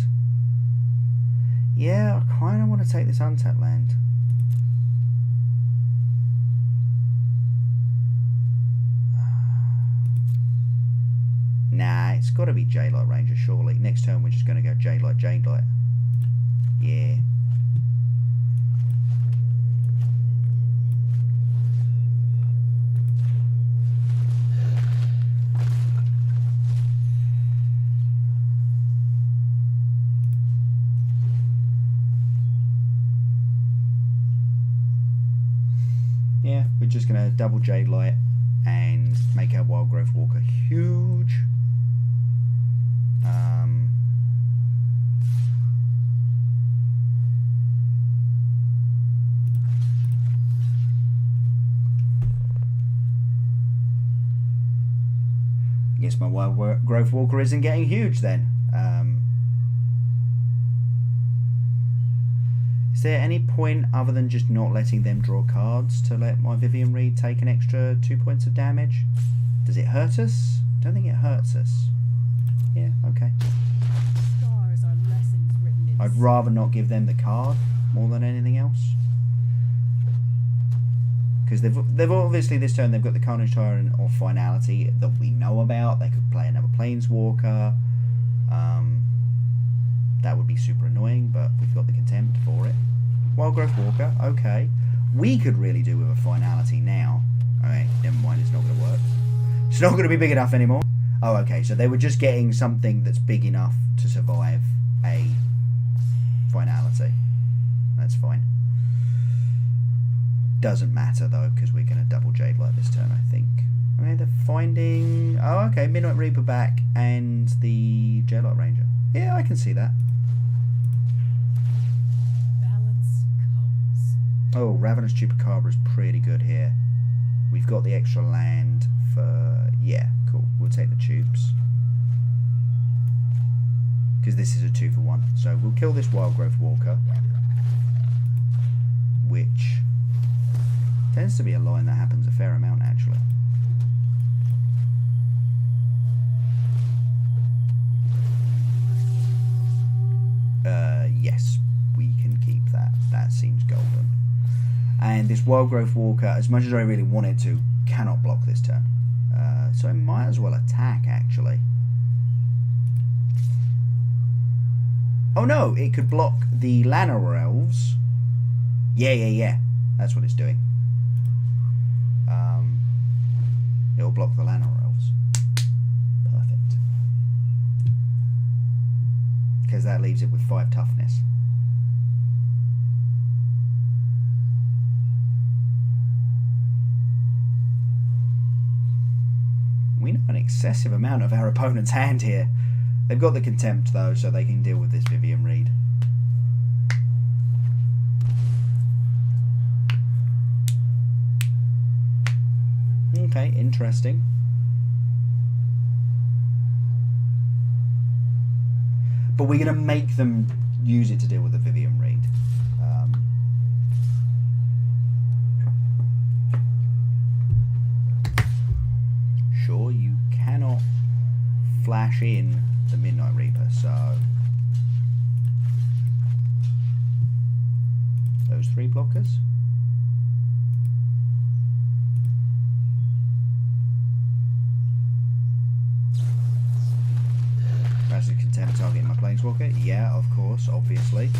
A: yeah, I kind of want to take this untapped land. Nah, it's got to be Jadelight Ranger, surely. Next turn we're just going to go Jadelight. Yeah. Yeah, we're just going to double Jadelight and make our Wild Growth Walker huge. I guess my Wild Growth Walker isn't getting huge then. Is there any point other than just not letting them draw cards to let my Vivian Reed take an extra 2 points of damage? Does it hurt us? I don't think it hurts us. Yeah, okay.
B: Scars are lessons written in
A: I'd rather not give them the card more than anything else. Because they've obviously this turn they've got the Carnage Tyrant or Finality that we know about. They could play another Planeswalker. That would be super annoying, but we've got the Contempt for it. Wildgrowth Walker, okay. We could really do with a Finality now. Alright, never mind, it's not going to work. It's not going to be big enough anymore. Oh, okay, so they were just getting something that's big enough to survive a Finality. That's fine. Doesn't matter though, because we're going to double Jade Light this turn, I think. Okay, they're finding... Oh, okay, Midnight Reaper back and the Jade Light Ranger. Yeah, I can see that.
B: balance comes.
A: Oh, Ravenous Chupacabra is pretty good here. We've got the extra land for... Yeah, cool. We'll take the tubes. Because this is a 2-for-1. So we'll kill this Wildgrowth Walker. Which... tends to be a line that happens a fair amount, actually. Yes, we can keep that. That seems golden. And this Wildgrowth Walker, as much as I really wanted to, cannot block this turn. So it might as well attack, actually. Oh no, it could block the Llanowar Elves. Yeah. That's what it's doing. It'll block the Llanowar Elves. Perfect. Because that leaves it with 5 toughness. We know an excessive amount of our opponent's hand here. They've got the Contempt though, so they can deal with this Vivian Reed. Okay, interesting. But we're going to make them use it to deal with the Vivian Reed. Sure, you cannot flash in the Midnight Reaper, so... Those 3 blockers? Passive Contempt targeting my Planeswalker? Yeah, of course, obviously.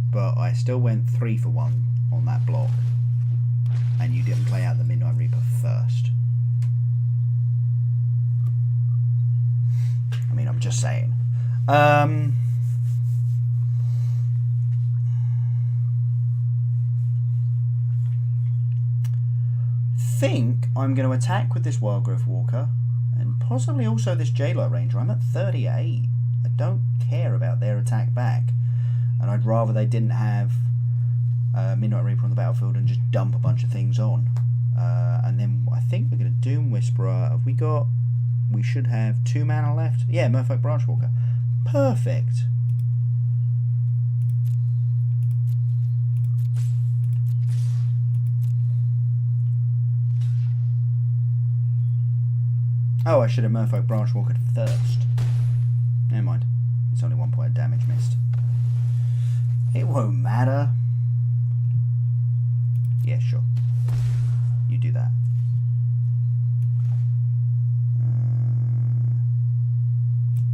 A: But I still went 3-for-1 on that block. And you didn't play out the Midnight Reaper first. I mean, I'm just saying. Think I'm going to attack with this Wildgrowth Walker and possibly also this J-Light Ranger. I'm at 38. I don't care about their attack back, and I'd rather they didn't have Midnight Reaper on the battlefield and just dump a bunch of things on. And then I think we're going to Doom Whisperer. Have we got... We should have 2 mana left. Yeah, Merfolk Branchwalker. Perfect. Oh, I should have Merfolk Branchwalker first. Never mind. It's only 1 point of damage missed. It won't matter. Yeah, sure. You do that.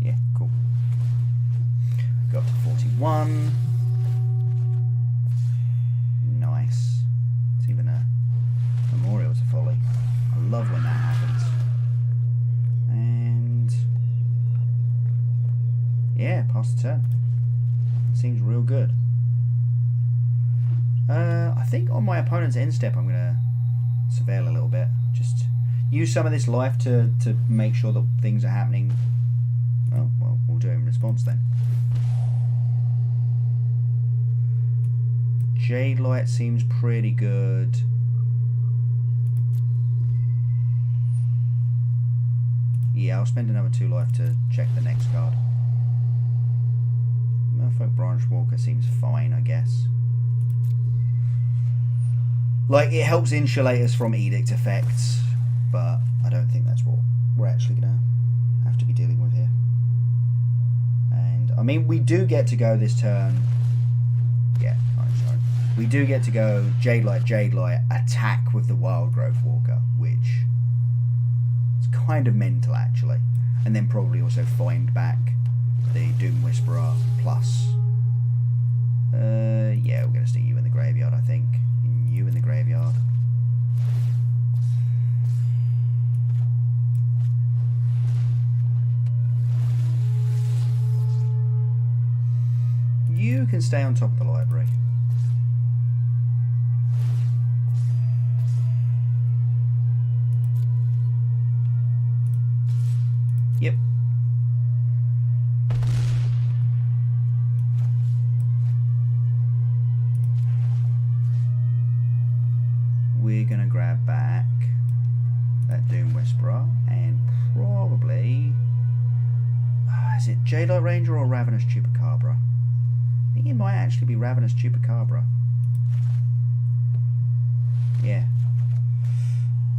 A: Yeah, cool. Go up to 41. Nice. It's even a Memorial to Folly. I love when that happens. And yeah, pass the turn. Seems real good. I think on my opponent's end step I'm going to surveil a little bit. Just use some of this life to make sure that things are happening. Oh, well, we'll do it in response then. Jade Light seems pretty good. Yeah, I'll spend another 2 life to check the next card. Merfolk Branchwalker seems fine, I guess. Like, it helps insulate us from edict effects, but I don't think that's what we're actually gonna have to be dealing with here. And I mean, we do get to go this turn. Yeah, fine, sorry. We do get to go Jade Light, attack with the Wild Growth Walker, which is kind of mental actually. And then probably also find back the Doom Whisperer plus. Yeah, we're gonna stick you in the graveyard, I think. You in the graveyard. You can stay on top of the library. Yep. We're going to grab back that Doom Whisperer and probably... is it Jadelight Ranger or Ravenous Chupacabra? I think it might actually be Ravenous Chupacabra. Yeah.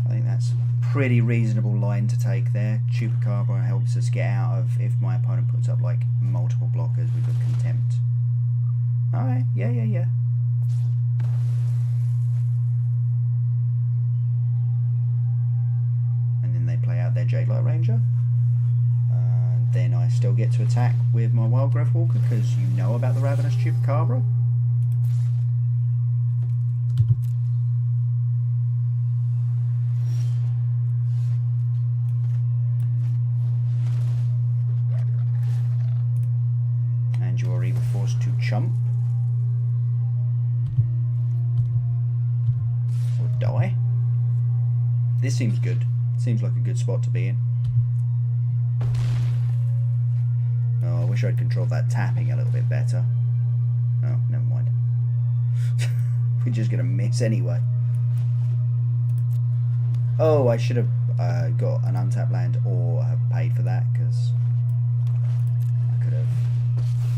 A: I think that's a pretty reasonable line to take there. Chupacabra helps us get out of if my opponent puts up like multiple blockers. We've got Contempt. Alright, yeah. And then they play out their Jadelight Ranger. Then I still get to attack with my Wild Growth Walker because you know about the Ravenous Chupacabra. And you are either forced to chump or die. This seems good. Seems like a good spot to be in. Oh, I wish I'd controlled that tapping a little bit better. Oh, never mind. We're just going to miss anyway. Oh, I should have got an untapped land or have paid for that, because I could have...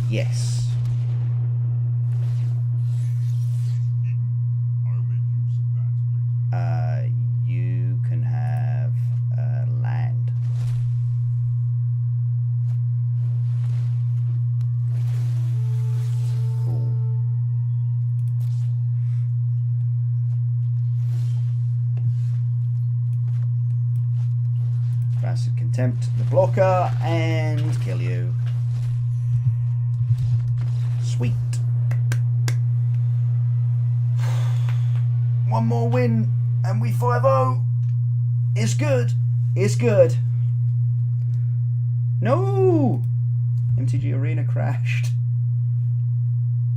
A: Yes.
C: I'll make use of that later.
A: You can have land. Cool. Bastard Contempt the blocker and kill you. Sweet. One more win and we 5-0. It's good. It's good. No! MTG Arena crashed.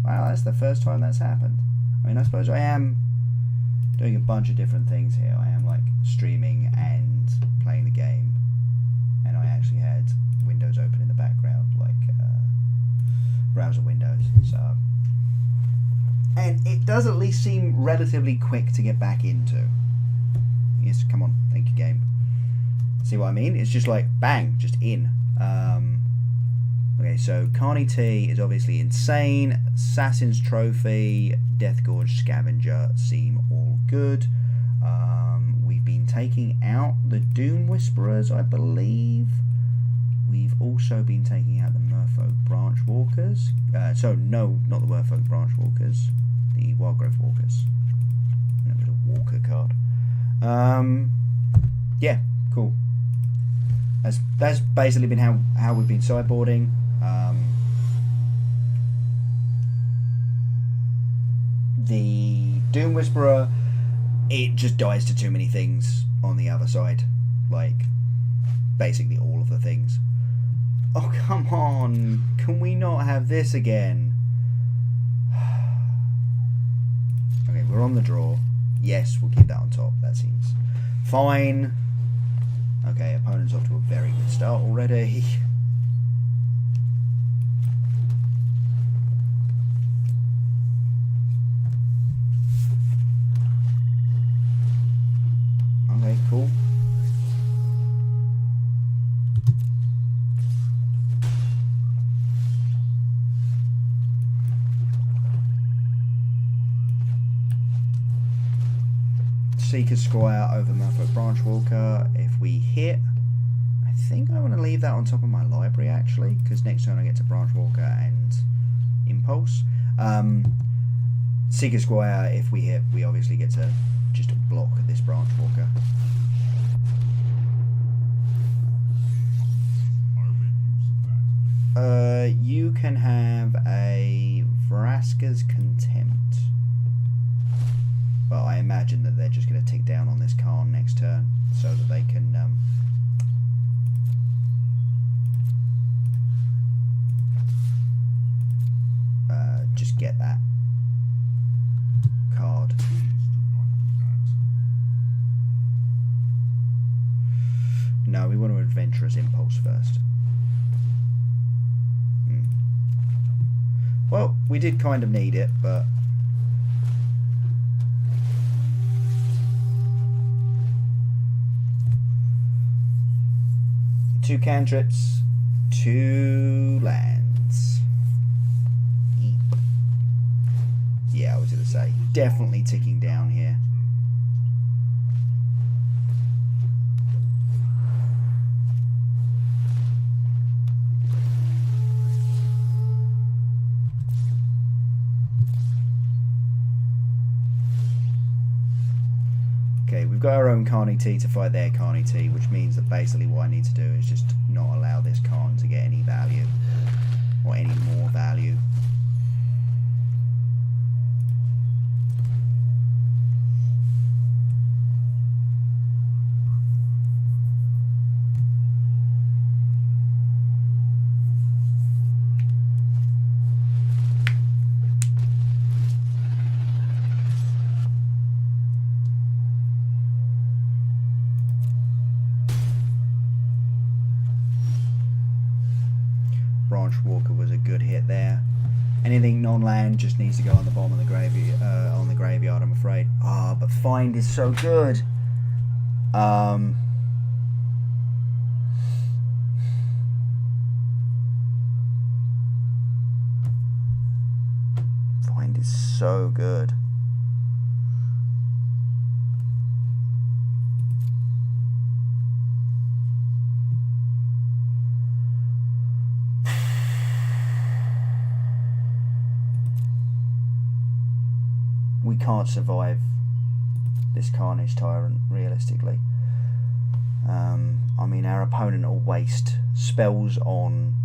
A: Wow, that's the first time that's happened. I mean, I suppose I am doing a bunch of different things here. I am like streaming and playing the game. And I actually had windows open in the background, like browser windows. So, and it does at least seem relatively quick to get back into. Yes, come on, thank you, game. See what I mean? It's just like bang, just in. Okay, so Carney T is obviously insane. Assassin's Trophy, Death Gorge, Scavenger seem all good. We've been taking out the Doom Whisperers, I believe. We've also been taking out the Merfolk Branch Walkers. So, no, not the Merfolk Branch Walkers. The Wild Growth Walkers. No, there's a Walker card. Yeah, cool. That's basically been how we've been sideboarding. The Doom Whisperer, it just dies to too many things on the other side. Like, basically all of the things. Oh, come on. Can we not have this again? Okay, we're on the draw. Yes, we'll keep that on top. That seems fine. Okay, opponent's off to a very good start already. Okay, cool. Seeker Squire over Merfolk Branchwalker. If we hit, I think I want to leave that on top of my library actually, because next turn I get to Branchwalker and Impulse. Seeker Squire, if we hit, we obviously get to just block this Branchwalker.
C: I'll make use of that.
A: You can have a Vraska's Contempt. Well, I imagine that they're just going to tick down on this Khan next turn so that they can just get that card.
C: Please do not do that.
A: No, we want to Adventurous Impulse first. Well, we did kind of need it, but... Two cantrips, two lands. Eep. Yeah, I was going to say, definitely ticking down here. Okay, we've got our own Carney T to fight their Carney T, which means that basically what I need to do is just not allow this Khan to get any value, or any more value. Branchwalker was a good hit there. Anything non-land just needs to go on the bottom of the graveyard, I'm afraid. Ah, but Find is so good. Find is so good. We can't survive this Carnage Tyrant, realistically. I mean, our opponent will waste spells on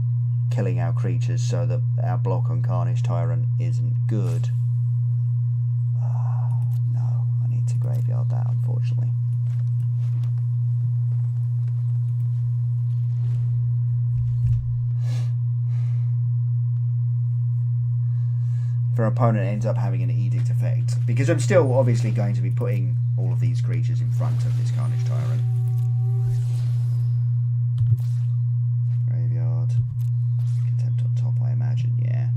A: killing our creatures so that our block on Carnage Tyrant isn't good. No, I need to graveyard that, unfortunately. If our opponent ends up having an Edict effect, because I'm still obviously going to be putting all of these creatures in front of this Carnage Tyrant. Graveyard. Contempt on top, I imagine, yeah.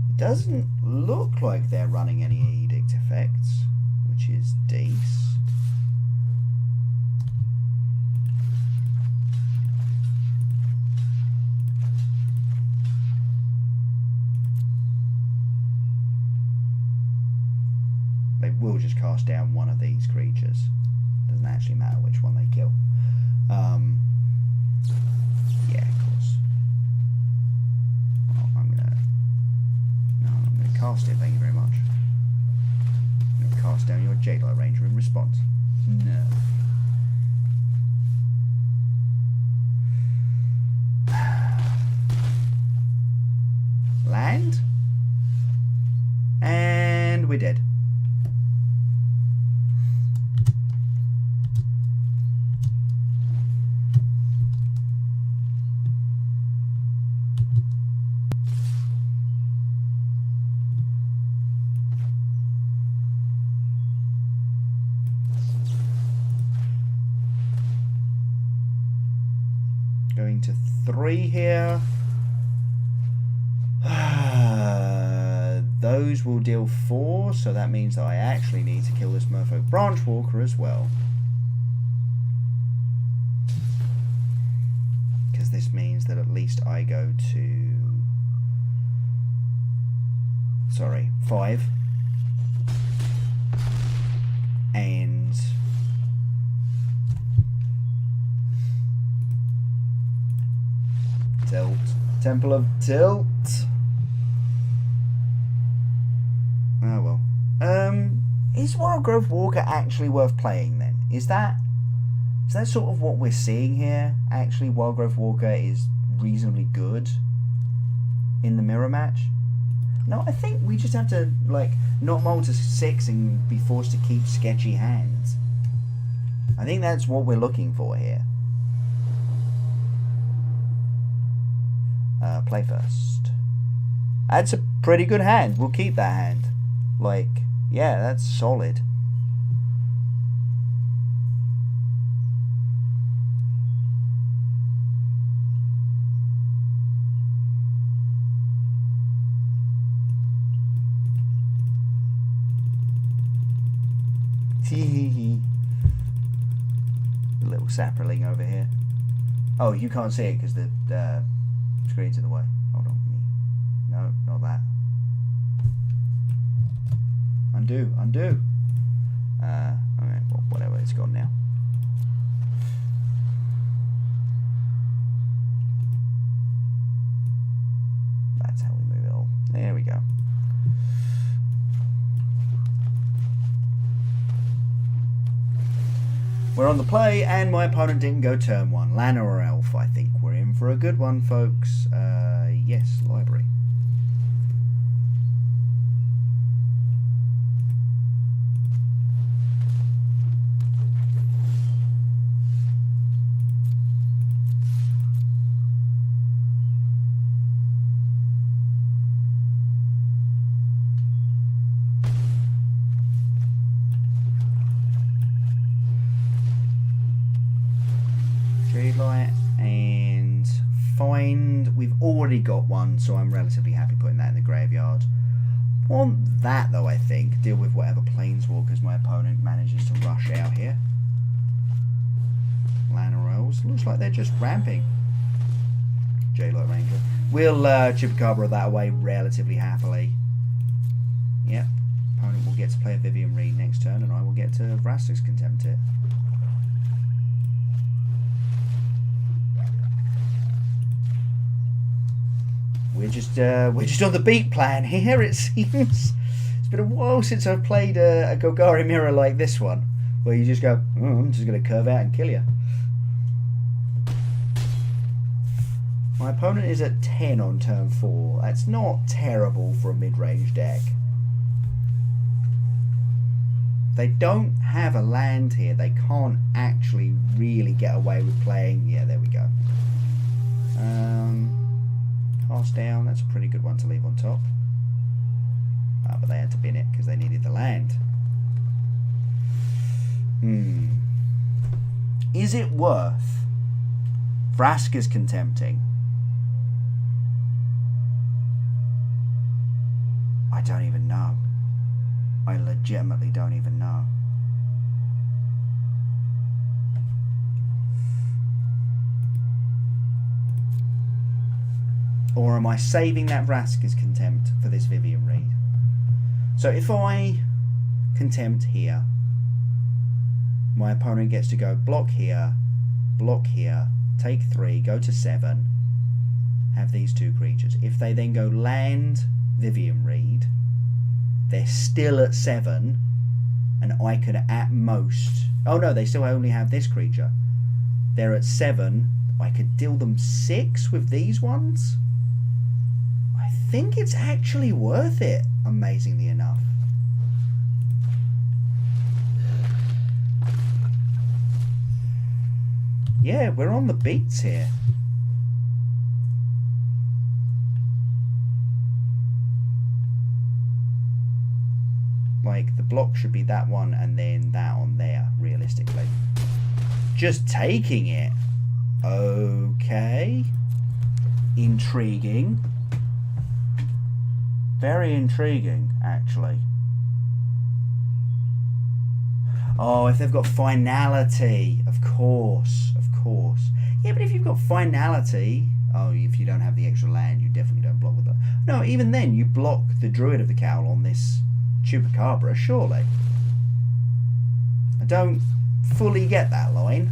A: It doesn't look like they're running any Edict effects, which is decent. They will just cast down one of these creatures. Doesn't actually matter which one they kill. Yeah, of course. Oh, I'm gonna cast it. Thank you very much. I'm gonna cast down your Jadeite Ranger in response. No. Land. And we're dead. Going to 3 here. Those will deal 4, so that means that I actually need to kill this Merfolk Branchwalker as well. Because this means that at least I go to... Sorry, 5. And Temple of Tilt. Oh well. Is Wildgrove Walker actually worth playing then? Is that sort of what we're seeing here? Actually, Wildgrove Walker is reasonably good in the mirror match? No, I think we just have to like knock them all to 6 and be forced to keep sketchy hands. I think that's what we're looking for here. Play first. That's a pretty good hand. We'll keep that hand. Like, yeah, that's solid. A little sapperling over here. Oh, you can't see it because the screen's in the way. Hold on. No, not that. Undo. Okay, well, whatever, it's gone now. That's how we move it all. There we go. We're on the play, and my opponent didn't go turn 1. Lana or Elf, I think we're in for a good one, folks. Yes, library. Light and find. We've already got one, so I'm relatively happy putting that in the graveyard. Want that though, I think. Deal with whatever planeswalkers my opponent manages to rush out here. Lana Rolls. Looks like they're just ramping. J-Light Ranger. We'll Chupacabra that away relatively happily. Yep. Opponent will get to play a Vivian Reed next turn, and I will get to Vraska's Contempt it. We're just on the beat plan here, it seems. It's been a while since I've played a Golgari mirror like this one, where you just go, oh, I'm just going to curve out and kill you. My opponent is at 10 on turn 4. That's not terrible for a mid-range deck. They don't have a land here. They can't actually really get away with playing. Yeah, there we go. Pass down, that's a pretty good one to leave on top. But they had to bin it because they needed the land. Is it worth Vraska's Contempting? I don't even know. I legitimately don't even know. Or am I saving that Vraska's Contempt for this Vivian Reed? So if I Contempt here, my opponent gets to go block here, take 3, go to 7, have these 2 creatures. If they then go land Vivian Reed, they're still at 7, and I could at most... Oh no, they still only have this creature. They're at 7, I could deal them 6 with these ones? I think it's actually worth it, amazingly enough. Yeah, we're on the beats here. Like, the block should be that one and then that on there, realistically. Just taking it. Okay. Intriguing. Very intriguing, actually. Oh, if they've got finality, of course. Yeah, but if you've got finality, oh, if you don't have the extra land, you definitely don't block with that. No, even then, you block the Druid of the Cowl on this Chupacabra, surely. I don't fully get that line.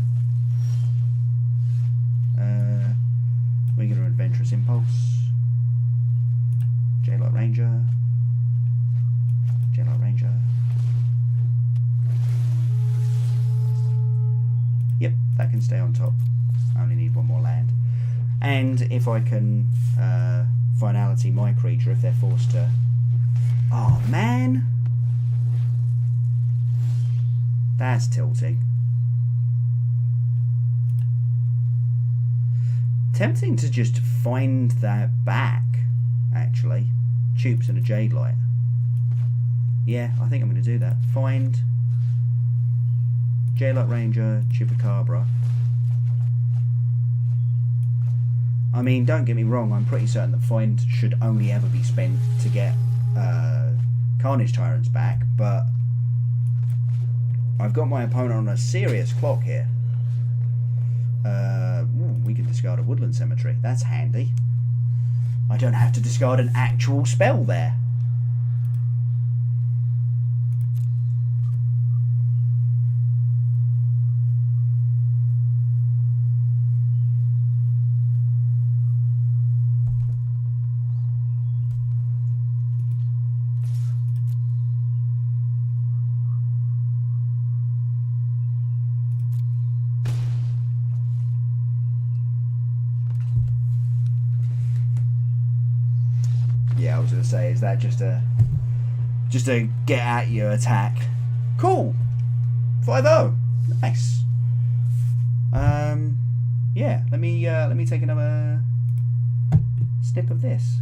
A: Regular Adventurous Impulse. J-Light Ranger. J-Light Ranger. Yep, that can stay on top. I only need one more land. And if I can finality my creature if they're forced to... Oh, man! That's tilting. Tempting to just find that back, actually. Tubes and a Jade Light. Yeah, I think I'm going to do that. Find J-Light Ranger, Chupacabra. I mean, don't get me wrong, I'm pretty certain that find should only ever be spent to get Carnage Tyrants back, but I've got my opponent on a serious clock here. We can discard a Woodland Cemetery. That's handy. I don't have to discard an actual spell there. Yeah, I was going to say, is that just a get at you attack? Cool. 5-0. Nice. Yeah, let me take another snip of this.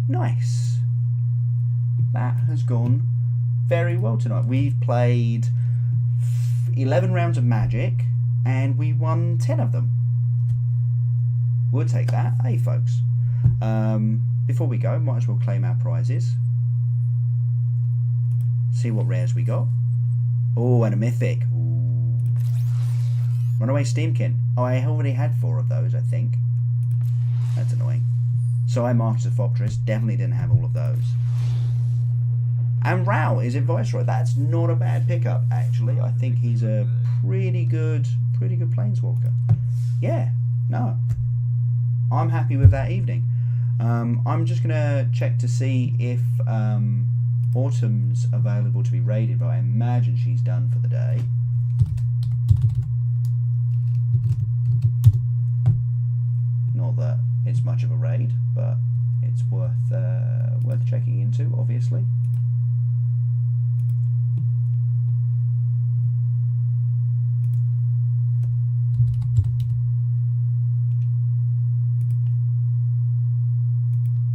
A: Nice. That has gone very well tonight. We've played 11 rounds of Magic and we won 10 of them. We'll take that, hey folks. Before we go, might as well claim our prizes. See what rares we got. Oh, and a mythic. Ooh. Runaway Steamkin. Oh, I already had 4 of those, I think. That's annoying. So I Masters of Fortress. Definitely didn't have all of those. And Rao is in Viceroy. That's not a bad pickup, actually. I think he's a pretty good Planeswalker. Yeah, no. I'm happy with that evening. I'm just going to check to see if Autumn's available to be raided, but I imagine she's done for the day. Not that it's much of a raid, but it's worth checking into, obviously.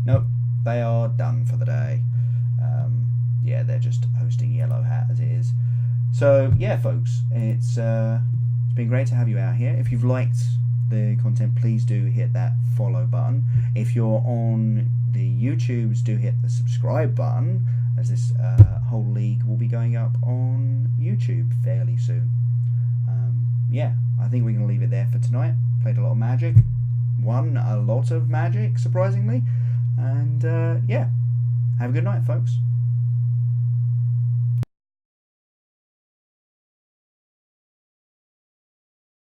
A: Nope, they are done for the day. Yeah, they're just hosting Yellow Hat as it is. So yeah, folks, it's been great to have you out here. If you've liked the content, please do hit that follow button. If you're on the YouTubes, do hit the subscribe button, as this whole league will be going up on YouTube fairly soon. Yeah, I think we're going to leave it there for tonight. Played a lot of Magic, won a lot of Magic, surprisingly. And yeah, have a good night, folks.